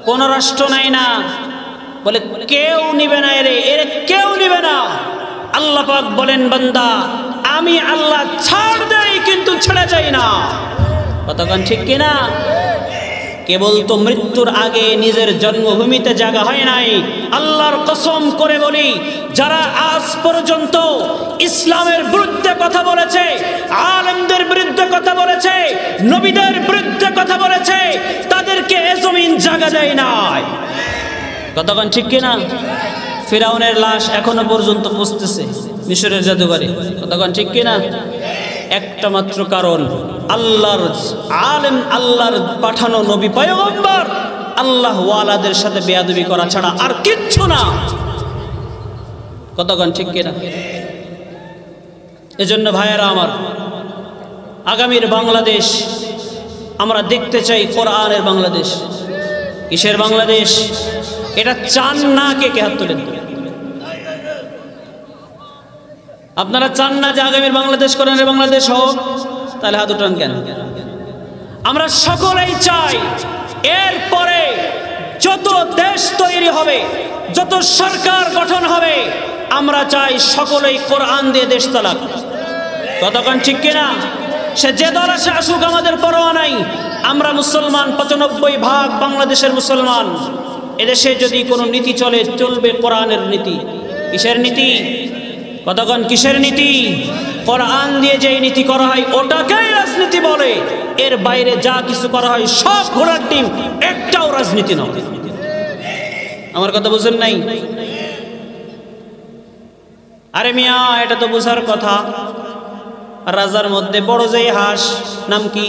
Speaker 1: কোন রাষ্ট্র নাই না, বলে কেউ নিবে না, এর কেউ নিবে না। আল্লাহ পাক বলেন, বান্দা আমি আল্লাহ ছাড় দেই কিন্তু ছেড়ে যাই না। কতক্ষণ ঠিক কিনা? কেবল তো মৃত্যুর আগে নিজের জন্মভূমিতে জায়গা হয় নাই। আল্লাহর কসম করে বলি, যারা আজ পর্যন্ত ইসলামের বিরুদ্ধে কথা বলেছে, আলেমদের বিরুদ্ধে কথা বলেছে, নবীদের বিরুদ্ধে কথা বলেছে, তাদেরকে এ জমিন জায়গা দেয় নাই। কতক্ষণ ঠিক কিনা? ফিরাউনের লাশ এখনো পর্যন্ত পুষতেছে মিশরের জাদুঘরে। কতক্ষণ ঠিক কিনা? একটা মাত্র কারণ, আল্লাহর আলেম, আল্লাহর পাঠানো নবী পয়গম্বর আল্লাহ ওয়ালাদের সাথে বেয়াদবি করা ছাড়া আর কিচ্ছু না। কতক্ষণ ঠিক কিনা? এজন্য ভাইয়েরা আমার, আগামীর বাংলাদেশ আমরা দেখতে চাই কোরআনের বাংলাদেশ। কিসের বাংলাদেশ? এটা চান না? কে হাত তোলেন? আপনারা চান না যে আগামীর বাংলাদেশ কোরআনের বাংলাদেশ হোক? তাহলে হাত উঠান কেন? আমরা সকলেই চাই। এরপরে যত দেশ তৈরি হবে, যত সরকার গঠন হবে, আমরা চাই সকলেই কোরআন দিয়ে দেশ চালাক। কতক্ষণ ঠিক কিনা? সে যে দল আসে আসুক, আমাদের পরোয়া নাই। আমরা মুসলমান, 95% বাংলাদেশের মুসলমান। এদেশে যদি কোনো নীতি চলে, চলবে কোরআনের নীতি। কিসের নীতি? কতক্ষণ কিসের নীতি? কোরআন দিয়ে যে নীতি করা হয় ওটাকেই রাজনীতি বলে। এর বাইরে যা কিছু করা হয় সব ঘোড়ার ডিম, একটাও রাজনীতি নয়। আমার কথা বুঝেন নাই? আরে মিয়া, এটা তো বুঝার কথা। রাজার মধ্যে বড় যে হাঁস, নাম কি?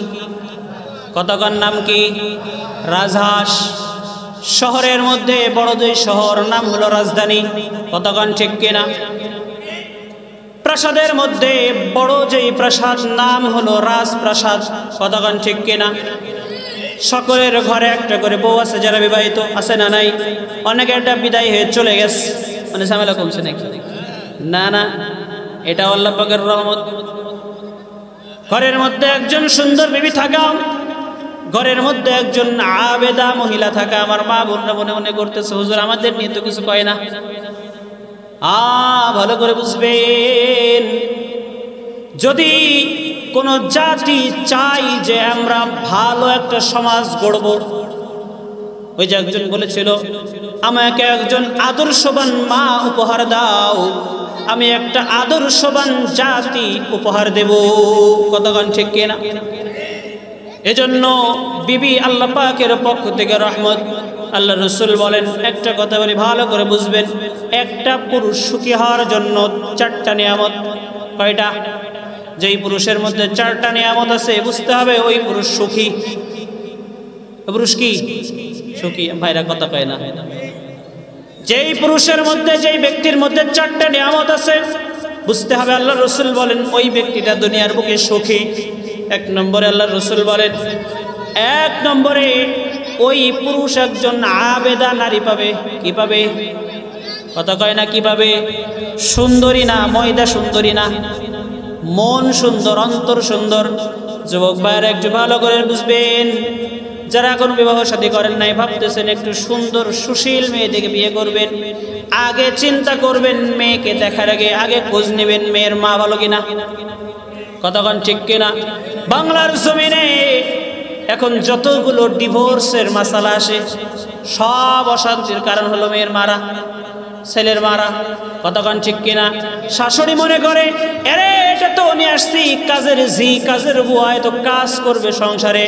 Speaker 1: কতক্ষণ নাম কি? রাজহাঁস। শহরের মধ্যে বড় যে শহর, নাম হলো রাজধানী। কতক্ষণ ঠিক কিনা? প্রাসাদের মধ্যে বড় যেই প্রাসাদ, নাম হলো রাজপ্রাসাদ। কতক্ষণ ঠিক কিনা? সকলের ঘরে একটা করে বউ আছে, যারা বিবাহিত আছে না নাই? অনেকে একটা বিদায় হয়ে চলে গেছে, মানে ঝামেলা কমছে নাকি? না না, এটা আল্লাহ পাকের রহমত। ঘরের মধ্যে একজন সুন্দর বিবি থাকা, ঘরের মধ্যে একজন আবেদা মহিলা থাকা। আমার মা বোনরা মনে মনে করতেছে, হুজুর আমাদের নিয়ে তো কিছু কয় না। ভালো করে বুঝবেন, যদি কোন জাতি চাই যে আমরা ভালো একটা সমাজ গড়ব, ওই যে একজন বলেছিল, আমাকে একজন আদর্শবান মা উপহার দাও, আমি একটা আদর্শবান জাতি উপহার দেব। কতক্ষণ ঠিক কিনা? এজন্য বিবি আল্লাহ পাকের পক্ষ থেকে রহমত। আল্লাহ রসুল বলেন, একটা কথা বলি ভালো করে বুঝবেন, একটা পুরুষ সুখী হওয়ার জন্য 4টা নিয়ামত। কয়টা? যেই পুরুষের মধ্যে 4টা নিয়ামত আছে, বুঝতে হবে ওই পুরুষ সুখী। পুরুষ কি? সুখী। ভাইরা কথা কয় না। যেই পুরুষের মধ্যে, যেই ব্যক্তির মধ্যে 4টা নিয়ামত আছে, বুঝতে হবে আল্লাহ রসুল বলেন ওই ব্যক্তিটা দুনিয়ার বুকে সুখী। 1 নম্বরে আল্লাহ রসুল বলেন, 1 নম্বরে ওই পুরুষ একজন আবেদা নারী পাবে। কি পাবে? কথা কয় না? কি পাবে? সুন্দরী না, ময়দা সুন্দরী না, মন সুন্দর, অন্তর সুন্দর। যুবক ভাইয়েরা একটু ভালো করে বুঝবেন, যারা এখন বিবাহ শাদী করেন নাই, ভাবতেছেন একটু সুন্দর সুশীল মেয়ে দেখে বিয়ে করবেন, আগে চিন্তা করবেন মেয়েকে দেখার আগে খোঁজ নেবেন মেয়ের মা ভালো কিনা। কতক্ষণ ঠিক কিনা? বাংলার জমিনে এখন যতগুলো ডিভোর্সের মাসালা আসে, সব অশান্তির কারণ হলো মেয়ের মারা, ছেলের মারা। কতক্ষণ ঠিক কিনা? শাশুড়ি মনে করে, আরে এটা তো নিয়ে আসছি কাজের ঝি, কাজের বুয়া, তো কাজ করবে সংসারে,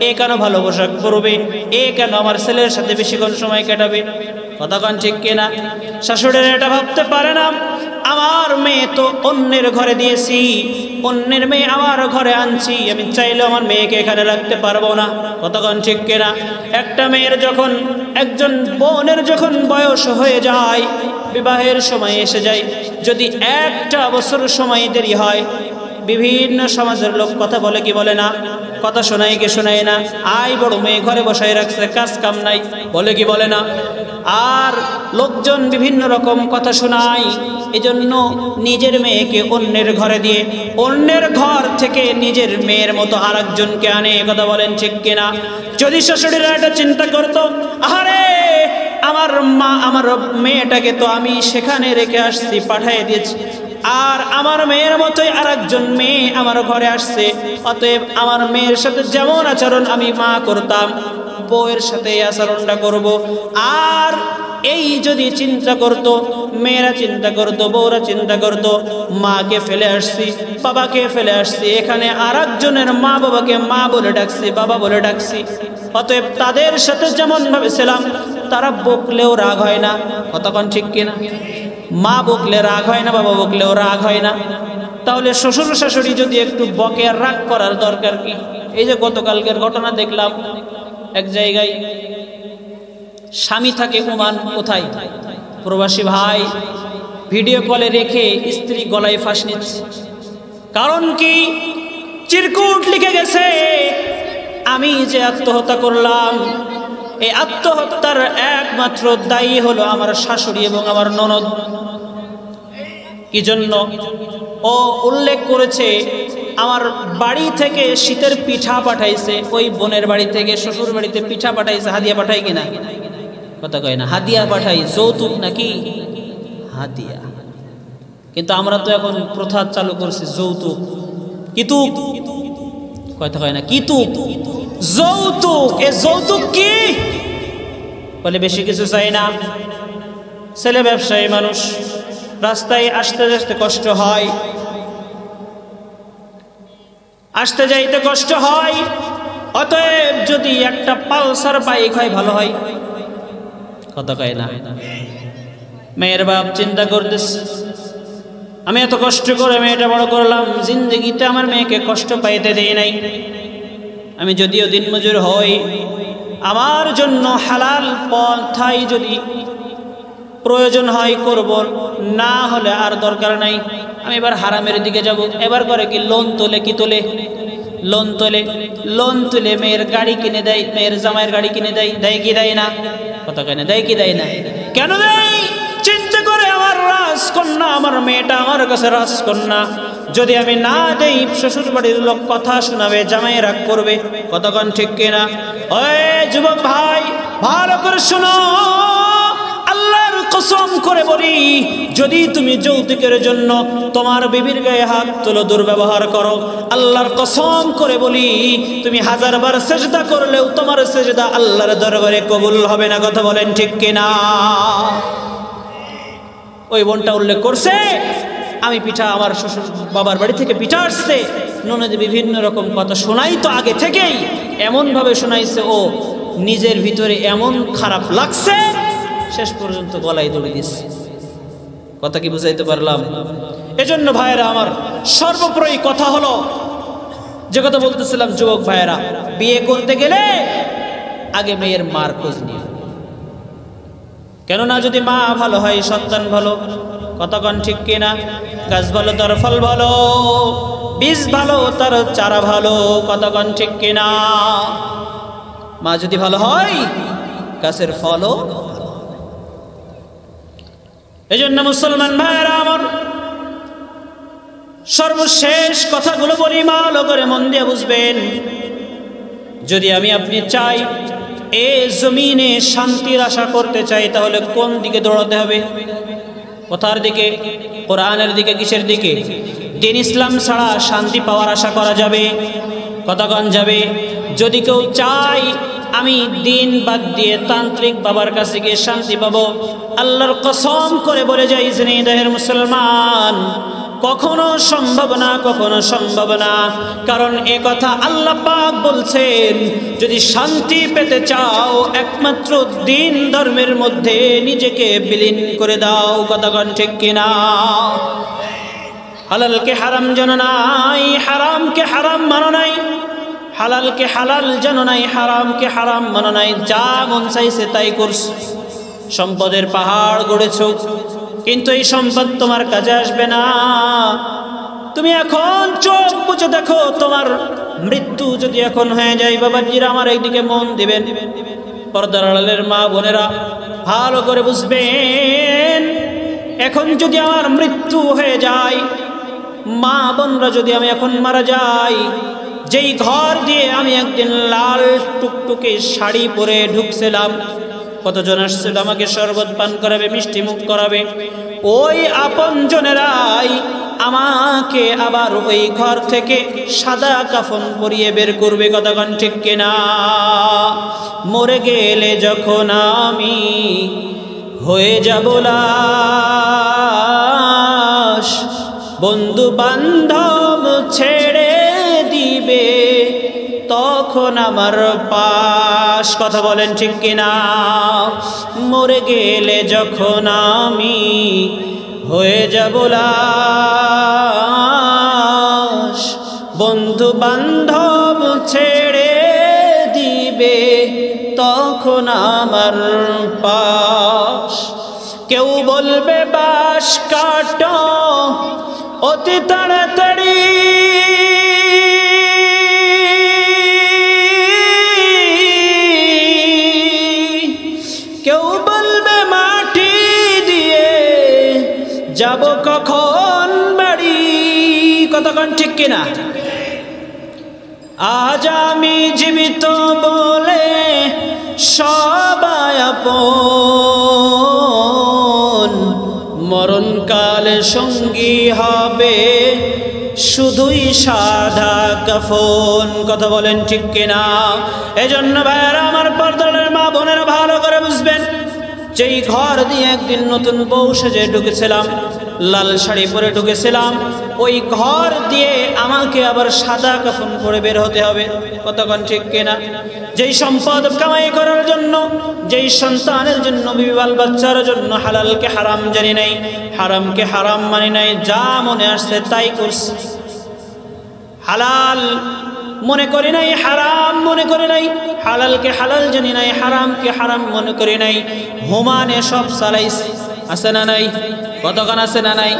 Speaker 1: এ কেন ভালো পোশাক পরবে, এ কেন আমার ছেলের সাথে বেশিক্ষণ সময় কাটাবে। কতক্ষণ ঠিক কিনা? শাশুড়িরা এটা ভাবতে পারে না, আমার মেয়ে তো অন্যের ঘরে দিয়েছি, অন্যের মেয়ে আমার ঘরে আনছি, আমি চাইলেও আমার মেয়েকে এখানে রাখতে পারবো না। কতক্ষণ ঠিক কিনা? একটা মেয়ের যখন, একজন বোনের যখন বয়স হয়ে যায়, বিবাহের সময় এসে যায়, যদি 1টা বছর সময় দেরি হয়, বিভিন্ন সমাজের লোক কথা বলে কি বলে না, কথা শোনায় কি শোনায় না। আই বড় মেয়ে ঘরে বসায় রাখছে, কাজ কাম নাই, বলে কি বলে না। আর লোকজন বিভিন্ন রকম কথা শোনায়, এজন্য নিজের মেয়েকে অন্যের ঘরে দিয়ে অন্যের ঘর থেকে নিজের মেয়ের মতো আরেকজনকে আনে, কথা বলেন ঠিক কিনা। যদি শাশুড়িরা এটা চিন্তা করতো, আরে আমার মা আমার মেয়েটাকে তো আমি সেখানে রেখে আসছি, পাঠিয়ে দিয়েছি, আর আমার মেয়ের মতোই আরেকজন মেয়ে আমার ঘরে আসছে, অতএব আমার মেয়ের সাথে যেমন আচরণ আমি মা করতাম, বউয়ের সাথে এই আচরণটা করব। আর এই যদি চিন্তা করত, মেয়েরা চিন্তা করত, বউরা চিন্তা করত, মাকে ফেলে আসছি, বাবাকে ফেলে আসছি, এখানে আরেকজনের মা বাবাকে মা বলে ডাকছি, বাবা বলে ডাকছি, অতএব তাদের সাথে যেমন ভাবে ছিলাম, তারা বকলেও রাগ হয় না, কতক্ষণ ঠিক কিনা। মা বকলে রাগ হয় না, বাবা বকলেও রাগ হয় না, তাহলে শ্বশুর শাশুড়ি যদি একটু বকে, আর রাগ করার দরকার কি। এই যে গতকালকের ঘটনা দেখলাম, এক জায়গায় স্বামী থাকে ওমান, কোথায় প্রবাসী ভাই, ভিডিও কলে রেখে স্ত্রী গলায় ফাঁস নিচ্ছে। কারণ কি? চিরকুট লিখে গেছে, আমি যে আত্মহত্যা করলাম, এই আত্মহত্যার একমাত্র দায়ী হলো আমার শাশুড়ি এবং আমার ননদ। কি জন্য? ও উল্লেখ করেছে আমার বাড়ি থেকে শীতের পিঠা পাঠাইছে, ওই বোনের বাড়ি থেকে শ্বশুর বাড়িতে পিঠা পাঠাইছে, হাদিয়া পাঠাই কিনা, কথা কয় না, হাদিয়া পাঠাই, যৌতুক নাকি হাদিয়া। কিন্তু আমরা তো এখন প্রথা চালু করছি যৌতুক, কিতুক, কথা কয় না, কিতুক, যৌতুক। এ যৌতুক কি বলে? বেশি কিছু চাই না, ছেলে ব্যবসায়ী মানুষ, রাস্তায় আসতে আসতে কষ্ট হয়, আসতে যাইতে কষ্ট হয়, অতএব যদি একটা পালসার বাইক হয় ভালো হয়, কথা কয় না। মেয়ের বাপ চিন্তা করতেছে, আমি এত কষ্ট করে মেয়েটা বড় করলাম, জিন্দগিতে আমার মেয়েকে কষ্ট পাইতে দেই নাই, আমি যদিও দিনমজুর হই, আমার জন্য হালাল পন্থায় যদি প্রয়োজন হয় করব, না হলে আর দরকার নাই, আমি এবার হারামের দিকে যাব। এবার করে কি? লোন তোলে, কি তোলে? লোন তোলে, লোন তুলে মেয়ের গাড়ি কিনে দেয়, মেয়ের জামাইয়ের গাড়ি কিনে দেয়, দেয় কি দেয় না, কথা কয় না, দেয় কি দেয় না। কেন দেয়? চিন্তা করে আমার রাজকন্যা, আমার মেয়েটা আমার কাছে রাজকন্যা, যদি আমি না দেই শ্বশুর বাড়ির লোক কথা শোনাবে, জামাই রাগ করবে, কতক্ষণ ঠিক কিনা। ওই যুবক ভাই, ভালো করে শোনো, আল্লাহর কসম করে বলি, যদি তুমি যৌতুকের জন্য তোমার বিবির গায়ে হাত তুলো, দুর্ব্যবহার করো, আল্লাহর কসম করে বলি, তুমি 1000 বার সেজদা করলেও তোমার সেজদা আল্লাহর দরবারে কবুল হবে না, কথা বলেন ঠিক কিনা। ওই বোনটা উল্লেখ করছে, আমি পিঠা, আমার শ্বশুর বাবার বাড়ি থেকে পিঠা আসছে, ননদ বিভিন্ন রকম কথা শোনাই তো আগে থেকেই, এমনভাবে শোনাইছে, ও নিজের ভিতরে এমন খারাপ লাগছে, শেষ পর্যন্ত গলায় দড়ি দিচ্ছে। কথা কি বুঝাইতে পারলাম? এজন্য ভাইয়েরা আমার, সর্বোপরি কথা হলো, যে কথা বলতেছিলাম, যুবক ভাইয়েরা, বিয়ে করতে গেলে আগে মেয়ের মার খোঁজ নিয়ে, কেননা যদি মা ভালো হয় সন্তান ভালো, কতক্ষণ ঠিক কিনা। গাছ ভালো তার ফল ভালো, বীজ ভালো তার চারা ভালো, কতক্ষণ ঠিক কিনা। মা যদি ভালো হয় গাছের ফলও। এই জন্য মুসলমান ভাইয়েরা আমার, সর্বশেষ কথাগুলো বলি, ভালো করে মন দিয়ে বুঝবেন। যদি আমি আপনি চাই এ জমিনে শান্তির আশা করতে চাই, তাহলে কোন দিকে দৌড়াতে হবে? কোথার দিকে? কোরআনের দিকে। কিসের দিকে? দিন ইসলাম ছাড়া শান্তি পাওয়ার আশা করা যাবে? কতক্ষণ যাবে? যদি কেউ চাই আমি দিন বাদ দিয়ে তান্ত্রিক বাবার কাছে গিয়ে শান্তি পাবো, আল্লাহর কসম করে বলে যাই, ঝিনাইদহের মুসলমান, কখনো সম্ভব না, কখনো সম্ভব না। কারণ এ কথা আল্লাহ পাক বলছেন, যদি শান্তি পেতে চাও একমাত্র দিন ধর্মের মধ্যে নিজেকে বিলীন করে দাও, কতক্ষণ ঠিক কিনা। হালালকে হারাম জানো নাই, হারামকে হারাম মানো নাই, হালালকে হালাল জানো নাই, হারামকে হারাম মানো নাই, যা মন চাইছে তাই করছ। সম্পদের পাহাড় গড়েছ, কিন্তু এই সম্পদ তোমার কাজে আসবে না। তুমি এখন চোখ বুজে দেখো, তোমার মৃত্যু যদি এখন হয়ে যায়, বাবাজিরা আমার একদিকে মন দিবেন, পর্দার আড়ালের মা বোনেরা ভালো করে বুঝবেন, এখন যদি আমার মৃত্যু হয়ে যায়, মা বোনরা যদি আমি এখন মারা যাই, যেই ঘর দিয়ে আমি একদিন লাল টুকটুকে শাড়ি পরে ঢুকছিলাম, কতজন আসছিল আমাকে শরবত পান করাবে, মিষ্টি মুখ করাবে, ওই আপনজনেরাই আমাকে আবার ওই ঘর থেকে সাদা কাফন পরিয়ে বের করবে। কতক্ষণ ঠিক কিনা? মরে গেলে যখন আমি হয়ে যাব লাশ, বন্ধু বান্ধব ছেড়ে দিবে তখন আমার পাশ। কথা বলেন ঠিক কিনা? মরে গেলে যখন আমি হয়ে যাব লাশ, বন্ধু বান্ধব ছেড়ে দিবে তখন আমার পাশ। কেউ বলবে বাঁশ কাটো অতি তাড়াতাড়ি, কেউ বলবে মাটি দিয়ে যাব কখন বাড়ি। কতক্ষণ ঠিক কিনা? আজ আমি জীবিত বলে সবাই আপন, মরণকালে সঙ্গী হবে শুধুই সাদা কাফন। কথা বলেন ঠিক কিনা? এজন্য ভাইয়েরা আমার, পর্দার মা বোনেরা ভালো করে বুঝবেন, যেই ঘর দিয়ে একদিন নতুন বউ সেজে ঢুকেছিলাম, লাল শাড়ি পরে ঢুকেছিলাম, ওই ঘর দিয়ে আমাকে আবার সাদা কাফন পরে বের হতে হবে। কতক্ষণ ঠিক কিনা? যেই সম্পদ কামাই করার জন্য, যেই সন্তানের জন্য, বিবাল বাচ্চার জন্য হালালকে হারাম জানি নাই, হারামকে হারাম মানি নাই, যা মনে আসছে তাই করছি। হালাল মনে করি নাই, হারাম মনে করি নাই, হালালকে হালাল জানি নাই, হারামকে হারাম মনে করি নাই, হুমানে সব চালাইছি। আছে না নাই? কতক্ষণ আছে না নাই?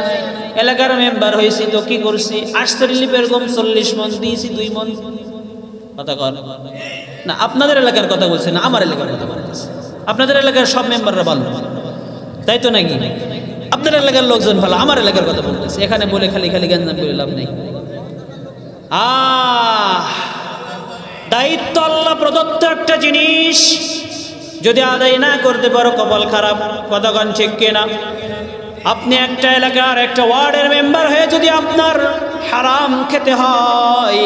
Speaker 1: এলাকার মেম্বার হয়েছি তো কি করছি? আসতে রিলিফের গম 40 মন দিয়েছি, 2 মন। কতক্ষণ না? আপনাদের এলাকার কথা বলছে না, আমার এলাকার কথা বলছে। আপনাদের এলাকার সব মেম্বাররা ভালো, তাই তো নাকি? আপনাদের এলাকার লোকজন ভালো, আমার এলাকার কথা বলতেছে। এখানে বলে খালি খালি গঞ্জাম করে লাভ নেই। দায়িত্ব আল্লাহ প্রদত্ত একটা জিনিস, যদি আদায় না করতে পারো কপাল খারাপ। কতক্ষণ ঠিক কিনা? আপনি একটা এলাকার একটা ওয়ার্ডের মেম্বার হয়ে যদি আপনার হারাম খেতে হয়,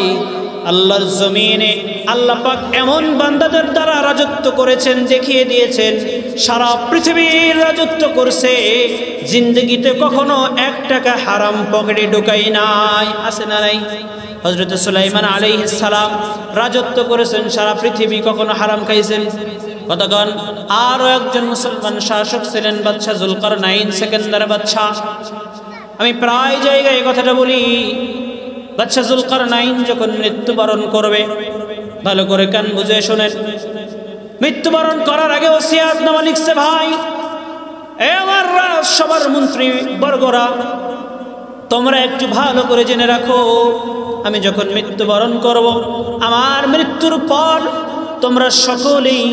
Speaker 1: আল্লাহর জমিনে আল্লাহ পাক এমন বান্দাদের দ্বারা রাজত্ব করেছেন, দেখিয়ে দিয়েছেন, সারা পৃথিবীর রাজত্ব করছে, জিন্দগিতে কখনো 1 টাকা হারাম পকেটে ঢুকাই নাই। আছে না নাই? হযরত সুলাইমান আলাইহিস সালাম রাজত্ব করেছেন সারা পৃথিবী, কখনো হারাম খাইছেন? কতক্ষণ? আরো একজন মুসলমান শাসক ছিলেন বাদশা যুলকারনাইন, সেকেন্দার বাদশা। আমি প্রায় জায়গায় কথাটা বলি, বাদশা যুলকারনাইন যখন মৃত্যুবরণ করবে, ভালো করে কান বুঝে শোনেন, মৃত্যুবরণ করার আগে ওসিয়াতনামা লিখছে, ভাই এ আমার সবার মন্ত্রী বর্গরা, তোমরা একটু ভালো করে জেনে রাখো, আমি যখন মৃত্যুবরণ করব, আমার মৃত্যুর পর তোমরা সকলেই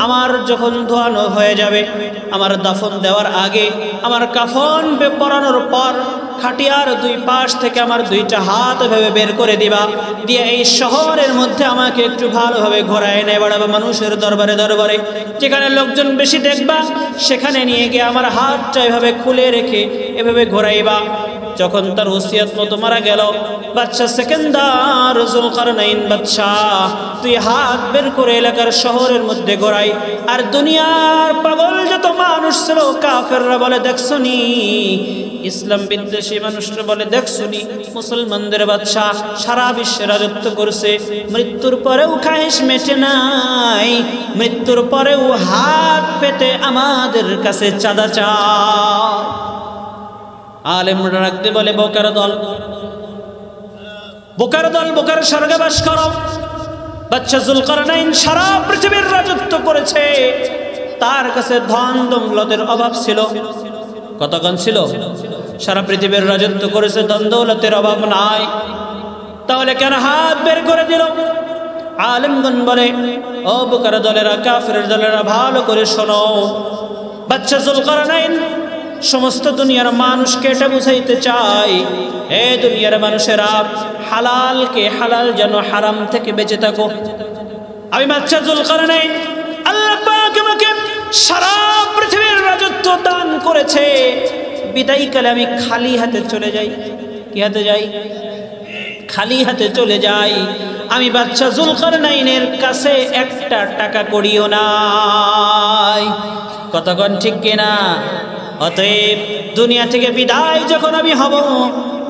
Speaker 1: আমার যখন ধোয়ানো হয়ে যাবে, আমার দাফন দেওয়ার আগে, আমার কাফন পরানোর পর খাটিয়ার 2 পাশ থেকে আমার 2টা হাত ভেবে বের করে দিবা, দিয়ে এই শহরের মধ্যে আমাকে একটু ভালোভাবে ঘোরায় নিয়ে বেড়াবা, মানুষের দরবারে দরবারে, যেখানে লোকজন বেশি দেখবা সেখানে নিয়ে গিয়ে আমার হাতটা এভাবে খুলে রেখে এভাবে ঘোরাইবা। যখন তার ওসিয়ত মতো মারা গেল, বাদশা সেকেন্দার যুলকারনাইন বাদশা 2 হাত বের করে এলাকার শহরের মধ্যে ঘোরাই, আর দুনিয়ার পাগল যত মানুষ ছিল, কাফেররা বলে দেখছনি, ইসলাম বিদ্বেষী মানুষরা বলে দেখছনি, মুসলমানদের বাদশা সারা বিশ্বে রাজত্ব করছে, মৃত্যুর পরেও খায়েশ মেটে নাই, মৃত্যুর পরেও হাত পেতে আমাদের কাছে চাঁদা চায়। আলেমরা রাখতে বলে বোকার দল, বোকার দল, বোকার স্বর্গে বাস করো। বাদশা যুলকারনাইন সারা পৃথিবীর রাজত্ব করেছে, তার কাছে ধন দৌলতের অভাব ছিল। কতক্ষণ ছিল? সারা পৃথিবীর রাজত্ব করেছে, ধন দৌলতের অভাব নাই, তাহলে কেন হাত বের করে দিল? আলেমগণ বলে, ও বুকার দলেরা, কাফের দলেরা, ভালো করে শোনো। বাদশা যুলকারনাইন সমস্ত দুনিয়ার মানুষকে এটা বুঝাইতে চায়, হে দুনিয়ার মানুষেরা, হালালকে হালাল যেন হারাম থেকে বেঁচে থাকো। আমি বাদশা যুলকারনাইন, আল্লাহ পাক আমাকে সারা পৃথিবীর রাজত্ব দান করেছে, বিদায়কালে আমি খালি হাতে চলে যাই। কি হাতে যাই? খালি হাতে চলে যাই। আমি বাদশা যুলকারনাইনের কাছে একটা টাকা কড়িও নাই। কতক্ষণ ঠিক কিনা? অতএব দুনিয়া থেকে বিদায় যখন আমি হব,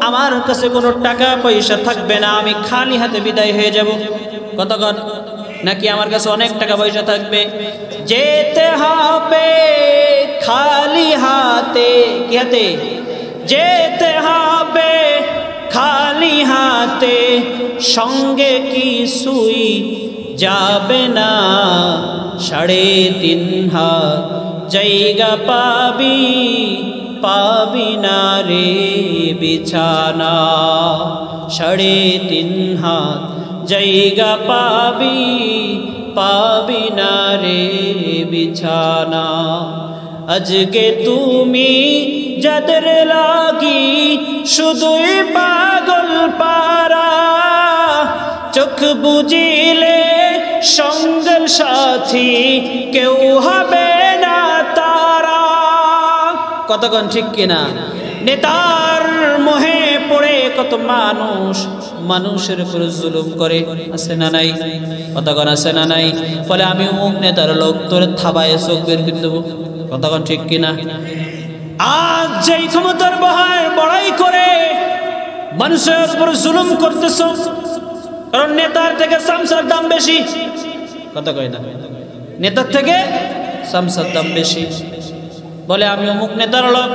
Speaker 1: আমার কাছে কোনো টাকা পয়সা থাকবে না, আমি খালি হাতে বিদায় হয়ে যাব। কতক্ষণ? নাকি আমার কাছে অনেক টাকা পয়সা থাকবে? যেতে হবে খালি হাতে। কি হাতে? যেতে হবে খালি হাতে, সঙ্গে কিছুই যাবে না, 3.5 হাত জায়গা পাবি, পাবি না রে বিছানা। 3.5 হাত জায়গা পাবি, পাবি না রে বিছানা। আজকে তুমি যাদের লাগি শুধুই পাগল পারা, চোখ বুঝিলে সঙ্গের সাথী কেউ হবে না তারা। কতক্ষণ ঠিক কিনা? নেতার মোহে পড়ে কত মানুষ মানুষের উপর জুলুম করে, আছে না নাই? কতক্ষণ আছে না নাই? ফলে আমি অমুক নেতার লোক, তোর থাবায় চোখ বের করে দেবো। কতক্ষণ ঠিক কিনা? আজ যেই ক্ষমতার বড়াই করে মানুষের উপর জুলুম করতেছ, কারণ নেতার থেকে সামসার দাম বেশি। কথা কয় না? নেতার থেকে সামসার দাম বেশি। বলে আমি অমুক নেতার লোক,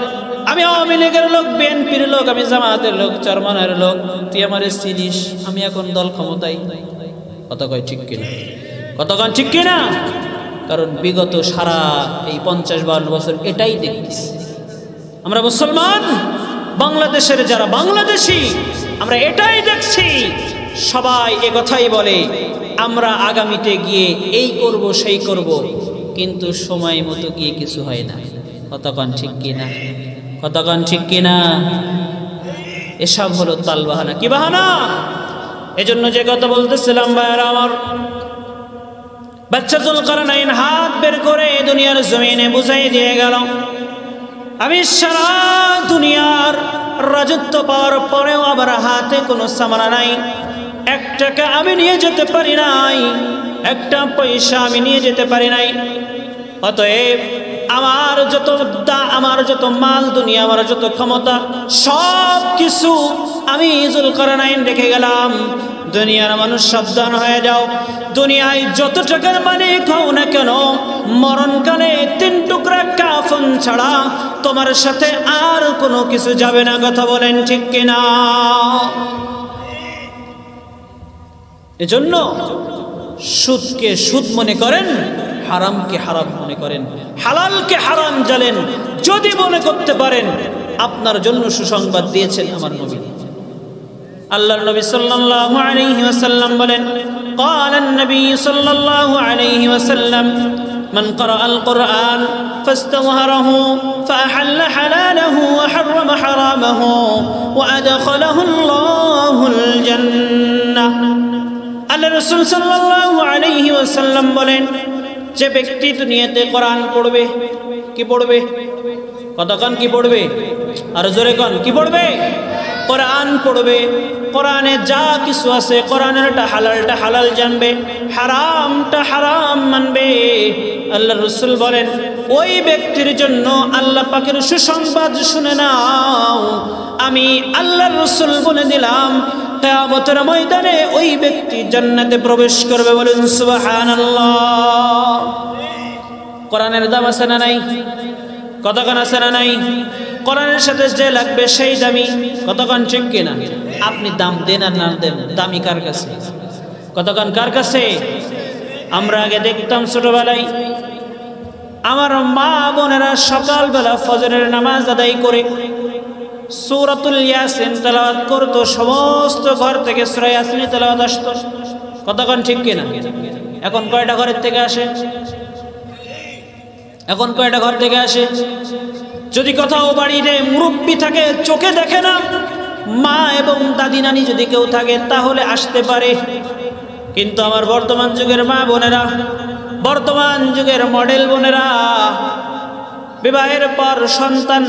Speaker 1: আমি আওয়ামী লীগের লোক, বিএনপির লোক, আমি জামায়াতের লোক, চরমনের লোক, তুই আমার চিনিস, আমি এখন দল ক্ষমতায়। কথা কয় ঠিক কিনা? কতক্ষণ ঠিক কিনা? কারণ বিগত সারা এই 50-52 বছর এটাই দেখতেছি আমরা মুসলমান, বাংলাদেশের যারা বাংলাদেশি, আমরা এটাই দেখছি। সবাই এ কথাই বলে আমরা আগামীতে গিয়ে এই করব সেই করব, কিন্তু সময় মতো গিয়ে কিছু হয় না। কতক্ষণ ঠিক কিনা? কতক্ষণ ঠিক কিনা? এসব হলো তাল বাহানা। কি বাহানা? এজন্য যে কথা বলতেছিলাম ভাইয়ারা আমার, বাদশা যুলকারনাইন হাত বের করে দুনিয়ার জমিনে বুঝাই দিয়ে গেল, আমি সারা দুনিয়ার রাজত্ব পাওয়ার পরেও আবার হাতে কোনো সামানা নাই, 1 টাকা আমি নিয়ে যেতে পারি নাই, 1টা পয়সা আমি নিয়ে যেতে পারি নাই। অতএব আমার যত মাল দুনিয়া, আমার যত ক্ষমতা, সব কিছু আমি যুলকারনাইন রেখে গেলাম। দুনিয়ার মানুষ সাবধান হয়ে যাও, দুনিয়ায় যত টাকার মালিক হও না কেন, মরণকালে 3 টুকরা কাফন ছাড়া তোমার সাথে আর কোনো কিছু যাবে না। কথা বলেন ঠিক কিনা? এজন্য সুদকে সুদ মনে করেন, হারামকে হারাম মনে করেন, হালালকে হারাম জানেন। যদি মনে করতে পারেন, আপনার জন্য সুসংবাদ দিয়েছেন আমার নবী। আল্লাহর নবী সাল্লাল্লাহু আলাইহি ওয়াসাল্লাম বলেন, قال النبي صلى الله عليه وسلم من قرأ القرآن فاستظهره فأحل حلاله وحرم حرامه وأدخله الله الجنة। আল্লাহ রাসূল সাল্লাল্লাহু আলাইহি ওয়াসাল্লাম বলেন, যে ব্যক্তি দুনিয়াতে কোরআন পড়বে, কি পড়বে? কতক্ষণ কি পড়বে? আর জোরে কোন কি পড়বে? কোরআন পড়বে। কোরআনে যা কিছু আছে, কোরআনেরটা হালালটা হালাল জানবে, হারামটা হারাম মানবে। আল্লাহ রাসূল বলেন, ওই ব্যক্তির জন্য আল্লাহ পাকের সুসংবাদ শুনে নাও, আমি আল্লাহ রাসূল বলে দিলাম, কিয়ামতের ময়দানে ওই ব্যক্তি জান্নাতে প্রবেশ করবে। বলেন সুবহানাল্লাহ। কোরআনের দাম আছে না নাই? কতক্ষণ আছে না নাই? কোরআনের সাথে যে লাগবে সেই দামি। কতক্ষণ ঠিক কিনা? আপনি দাম দেন আর না দেন, দামি কার কাছে? কতক্ষণ কার কাছে? আমরা আগে দেখতাম ছোটবেলায় আমার মা বোনেরা সকালবেলা ফজরের নামাজ আদায় করে সূরাতুল ইয়াসিন তেলাওয়াত করতো, সমস্ত ঘর থেকে সূরা ইয়াসিন তেলাওয়াত আসতো। কতক্ষণ ঠিক কিনা? এখন কয়টা ঘরের থেকে আসে? এখন কয়টা ঘর থেকে আসে? যদি কোথাও বাড়িতে মুরব্বি থাকে, চোখে দেখে না, মা এবং দাদি নানি যদি কেউ থাকে তাহলে আসতে পারে। কিন্তু আমার বর্তমান যুগের মা বোনেরা, বর্তমান যুগের মডেল বোনেরা বিবাহের পর সন্তান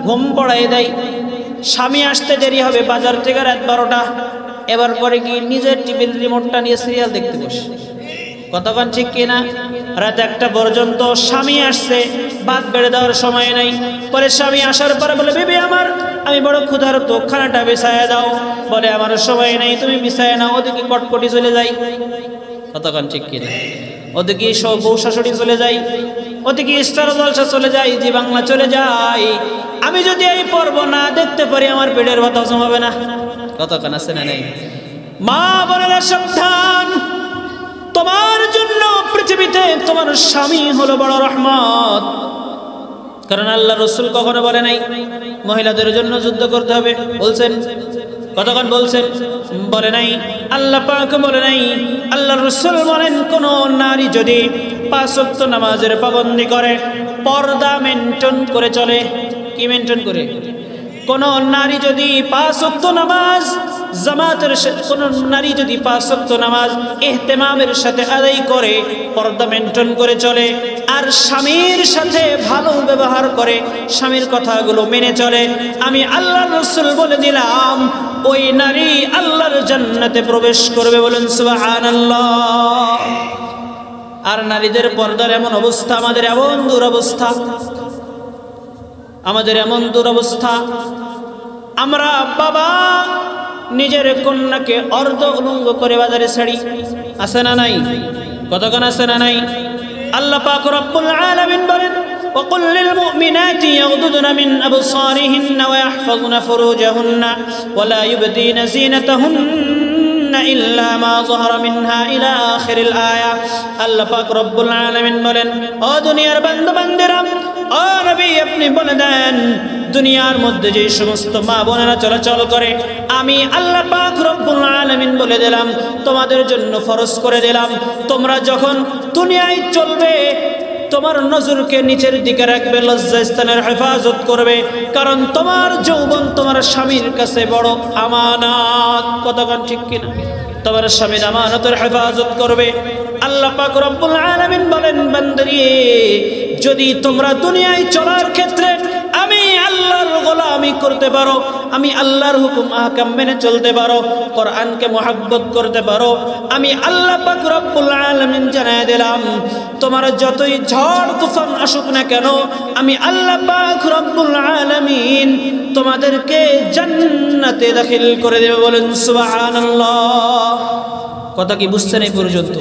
Speaker 1: ঘুম পড়াই দেয়, স্বামী আসতে দেরি হবে বাজার থেকে রাত 12টা, এবার করে কি নিজের টিভির রিমোটটা নিয়ে সিরিয়াল দেখতে বসে। কতক্ষণ ঠিক কিনা? রাত 1টা পর্যন্ত স্বামী আসছে, ভাত বেড়ে দেওয়ার সময় নাই। পরে স্বামী আসার পরে বলে, বেবি আমার, আমি বড় ক্ষুধার্ত, খানাটা বিছায়া দাও। বলে আমার সময় নেই, তুমি বিছায়া নাও। ওদিকে কটকটি চলে যাই। কতক্ষণ ঠিক কিনা? ওদিকে বউ শাশুড়ি চলে যাই, ওদিকে স্টার জলসা চলে যায়, জি বাংলা চলে যায়। আমি যদি এই পর্ব না দেখতে পারি আমার পেটের ব্যথা হজম হবে না। কতক্ষণ আছে না নেই? মা বোনেরা সাবধান, তোমার জন্য পৃথিবীতে তোমার স্বামী হলো বড় রহমত। কারণ আল্লাহ রসুল কখনো বলে নাই মহিলাদের জন্য যুদ্ধ করতে হবে, বলছেন? কতক্ষণ বলছেন? বলে নাই। আল্লাহ পাক বলে নাই। আল্লাহ রসুল বলেন, কোন নারী যদি 5 ওয়াক্ত নামাজের পাবন্দি করে, পর্দা মেনটেন করে চলে। কি মেনটেন করে? কোন নারী যদি 5 ওয়াক্ত নামাজ জামাতের সাথে, কোন নারী যদি 5 ওয়াক্ত নামাজ ইহতিমামের সাথে আদায় করে, পর্দা মেনটেন করে চলে, আর স্বামীর সাথে ভালো ব্যবহার করে, স্বামীর কথাগুলো মেনে চলে, আমি আল্লাহর রাসূল বলে দিলাম ওই নারী আল্লাহর জান্নাতে প্রবেশ করবে। বলেন সুবহানাল্লাহ। আর নারীদের পর্দার এমন অবস্থা, আমাদের এমন দুরবস্থা, আমাদের এমন দুরবস্থা, আমরা বাবা নিজের কন্যাকে অর্ধ উলঙ্গ করে বাজারে ছাড়ি। আছে না নাই? কতক্ষণ আছে না নাই? আল্লাহ পাক রব্বুল আলামিন বলেন, وقل للمؤمنات يغضضن من أبصارهن ويحفظن فروجهن ولا يبدين زينتهن إلا ما ظهر منها إلى آخر الآية। আল্লাহ পাক রব্বুল আলামিন বলেন, ও দুনিয়ার বান্দা বান্দিরা, ও নবী আপনি বলে দেন, দুনিয়ার মধ্যে যে সমস্ত মা বোনেরা চলাচল করে, আমি আল্লাহ পাক রব্বুল আলামিন বলে দিলাম, তোমাদের জন্য ফরজ করে দিলাম, তোমরা যখন দুনিয়ায় চলবে তোমার নজরকে নিচের দিকে রাখবে, লজ্জাস্থানের হেফাজত করবে, কারণ তোমার যৌবন তোমার স্বামীর কাছে বড় আমানত। কতক্ষণ ঠিক কিনা? তোমার স্বামীর আমানতের হেফাজত করবে। আল্লাহ পাক রব্বুল আলামিন বলেন, বান্দারে যদি তোমরা দুনিয়ায় চলার ক্ষেত্রে আমি আল্লাহর গোলামি করতে পারো, আমি আল্লাহর হুকুম আহকাম মেনে চলতে পারো, কোরআনকে মুহাব্বত করতে পারো, আমি আল্লাহ পাক রব্বুল আলামিন জানায় দিলাম, তোমার যতই ঝড় তুফান আসুক না কেন, আমি আল্লাহ পাক রব্বুল আলামিন তোমাদেরকে জান্নাতে দাখিল করে দেবে। বলেন সুবহানাল্লাহ। কথা কি বুঝছেন এই পর্যন্ত?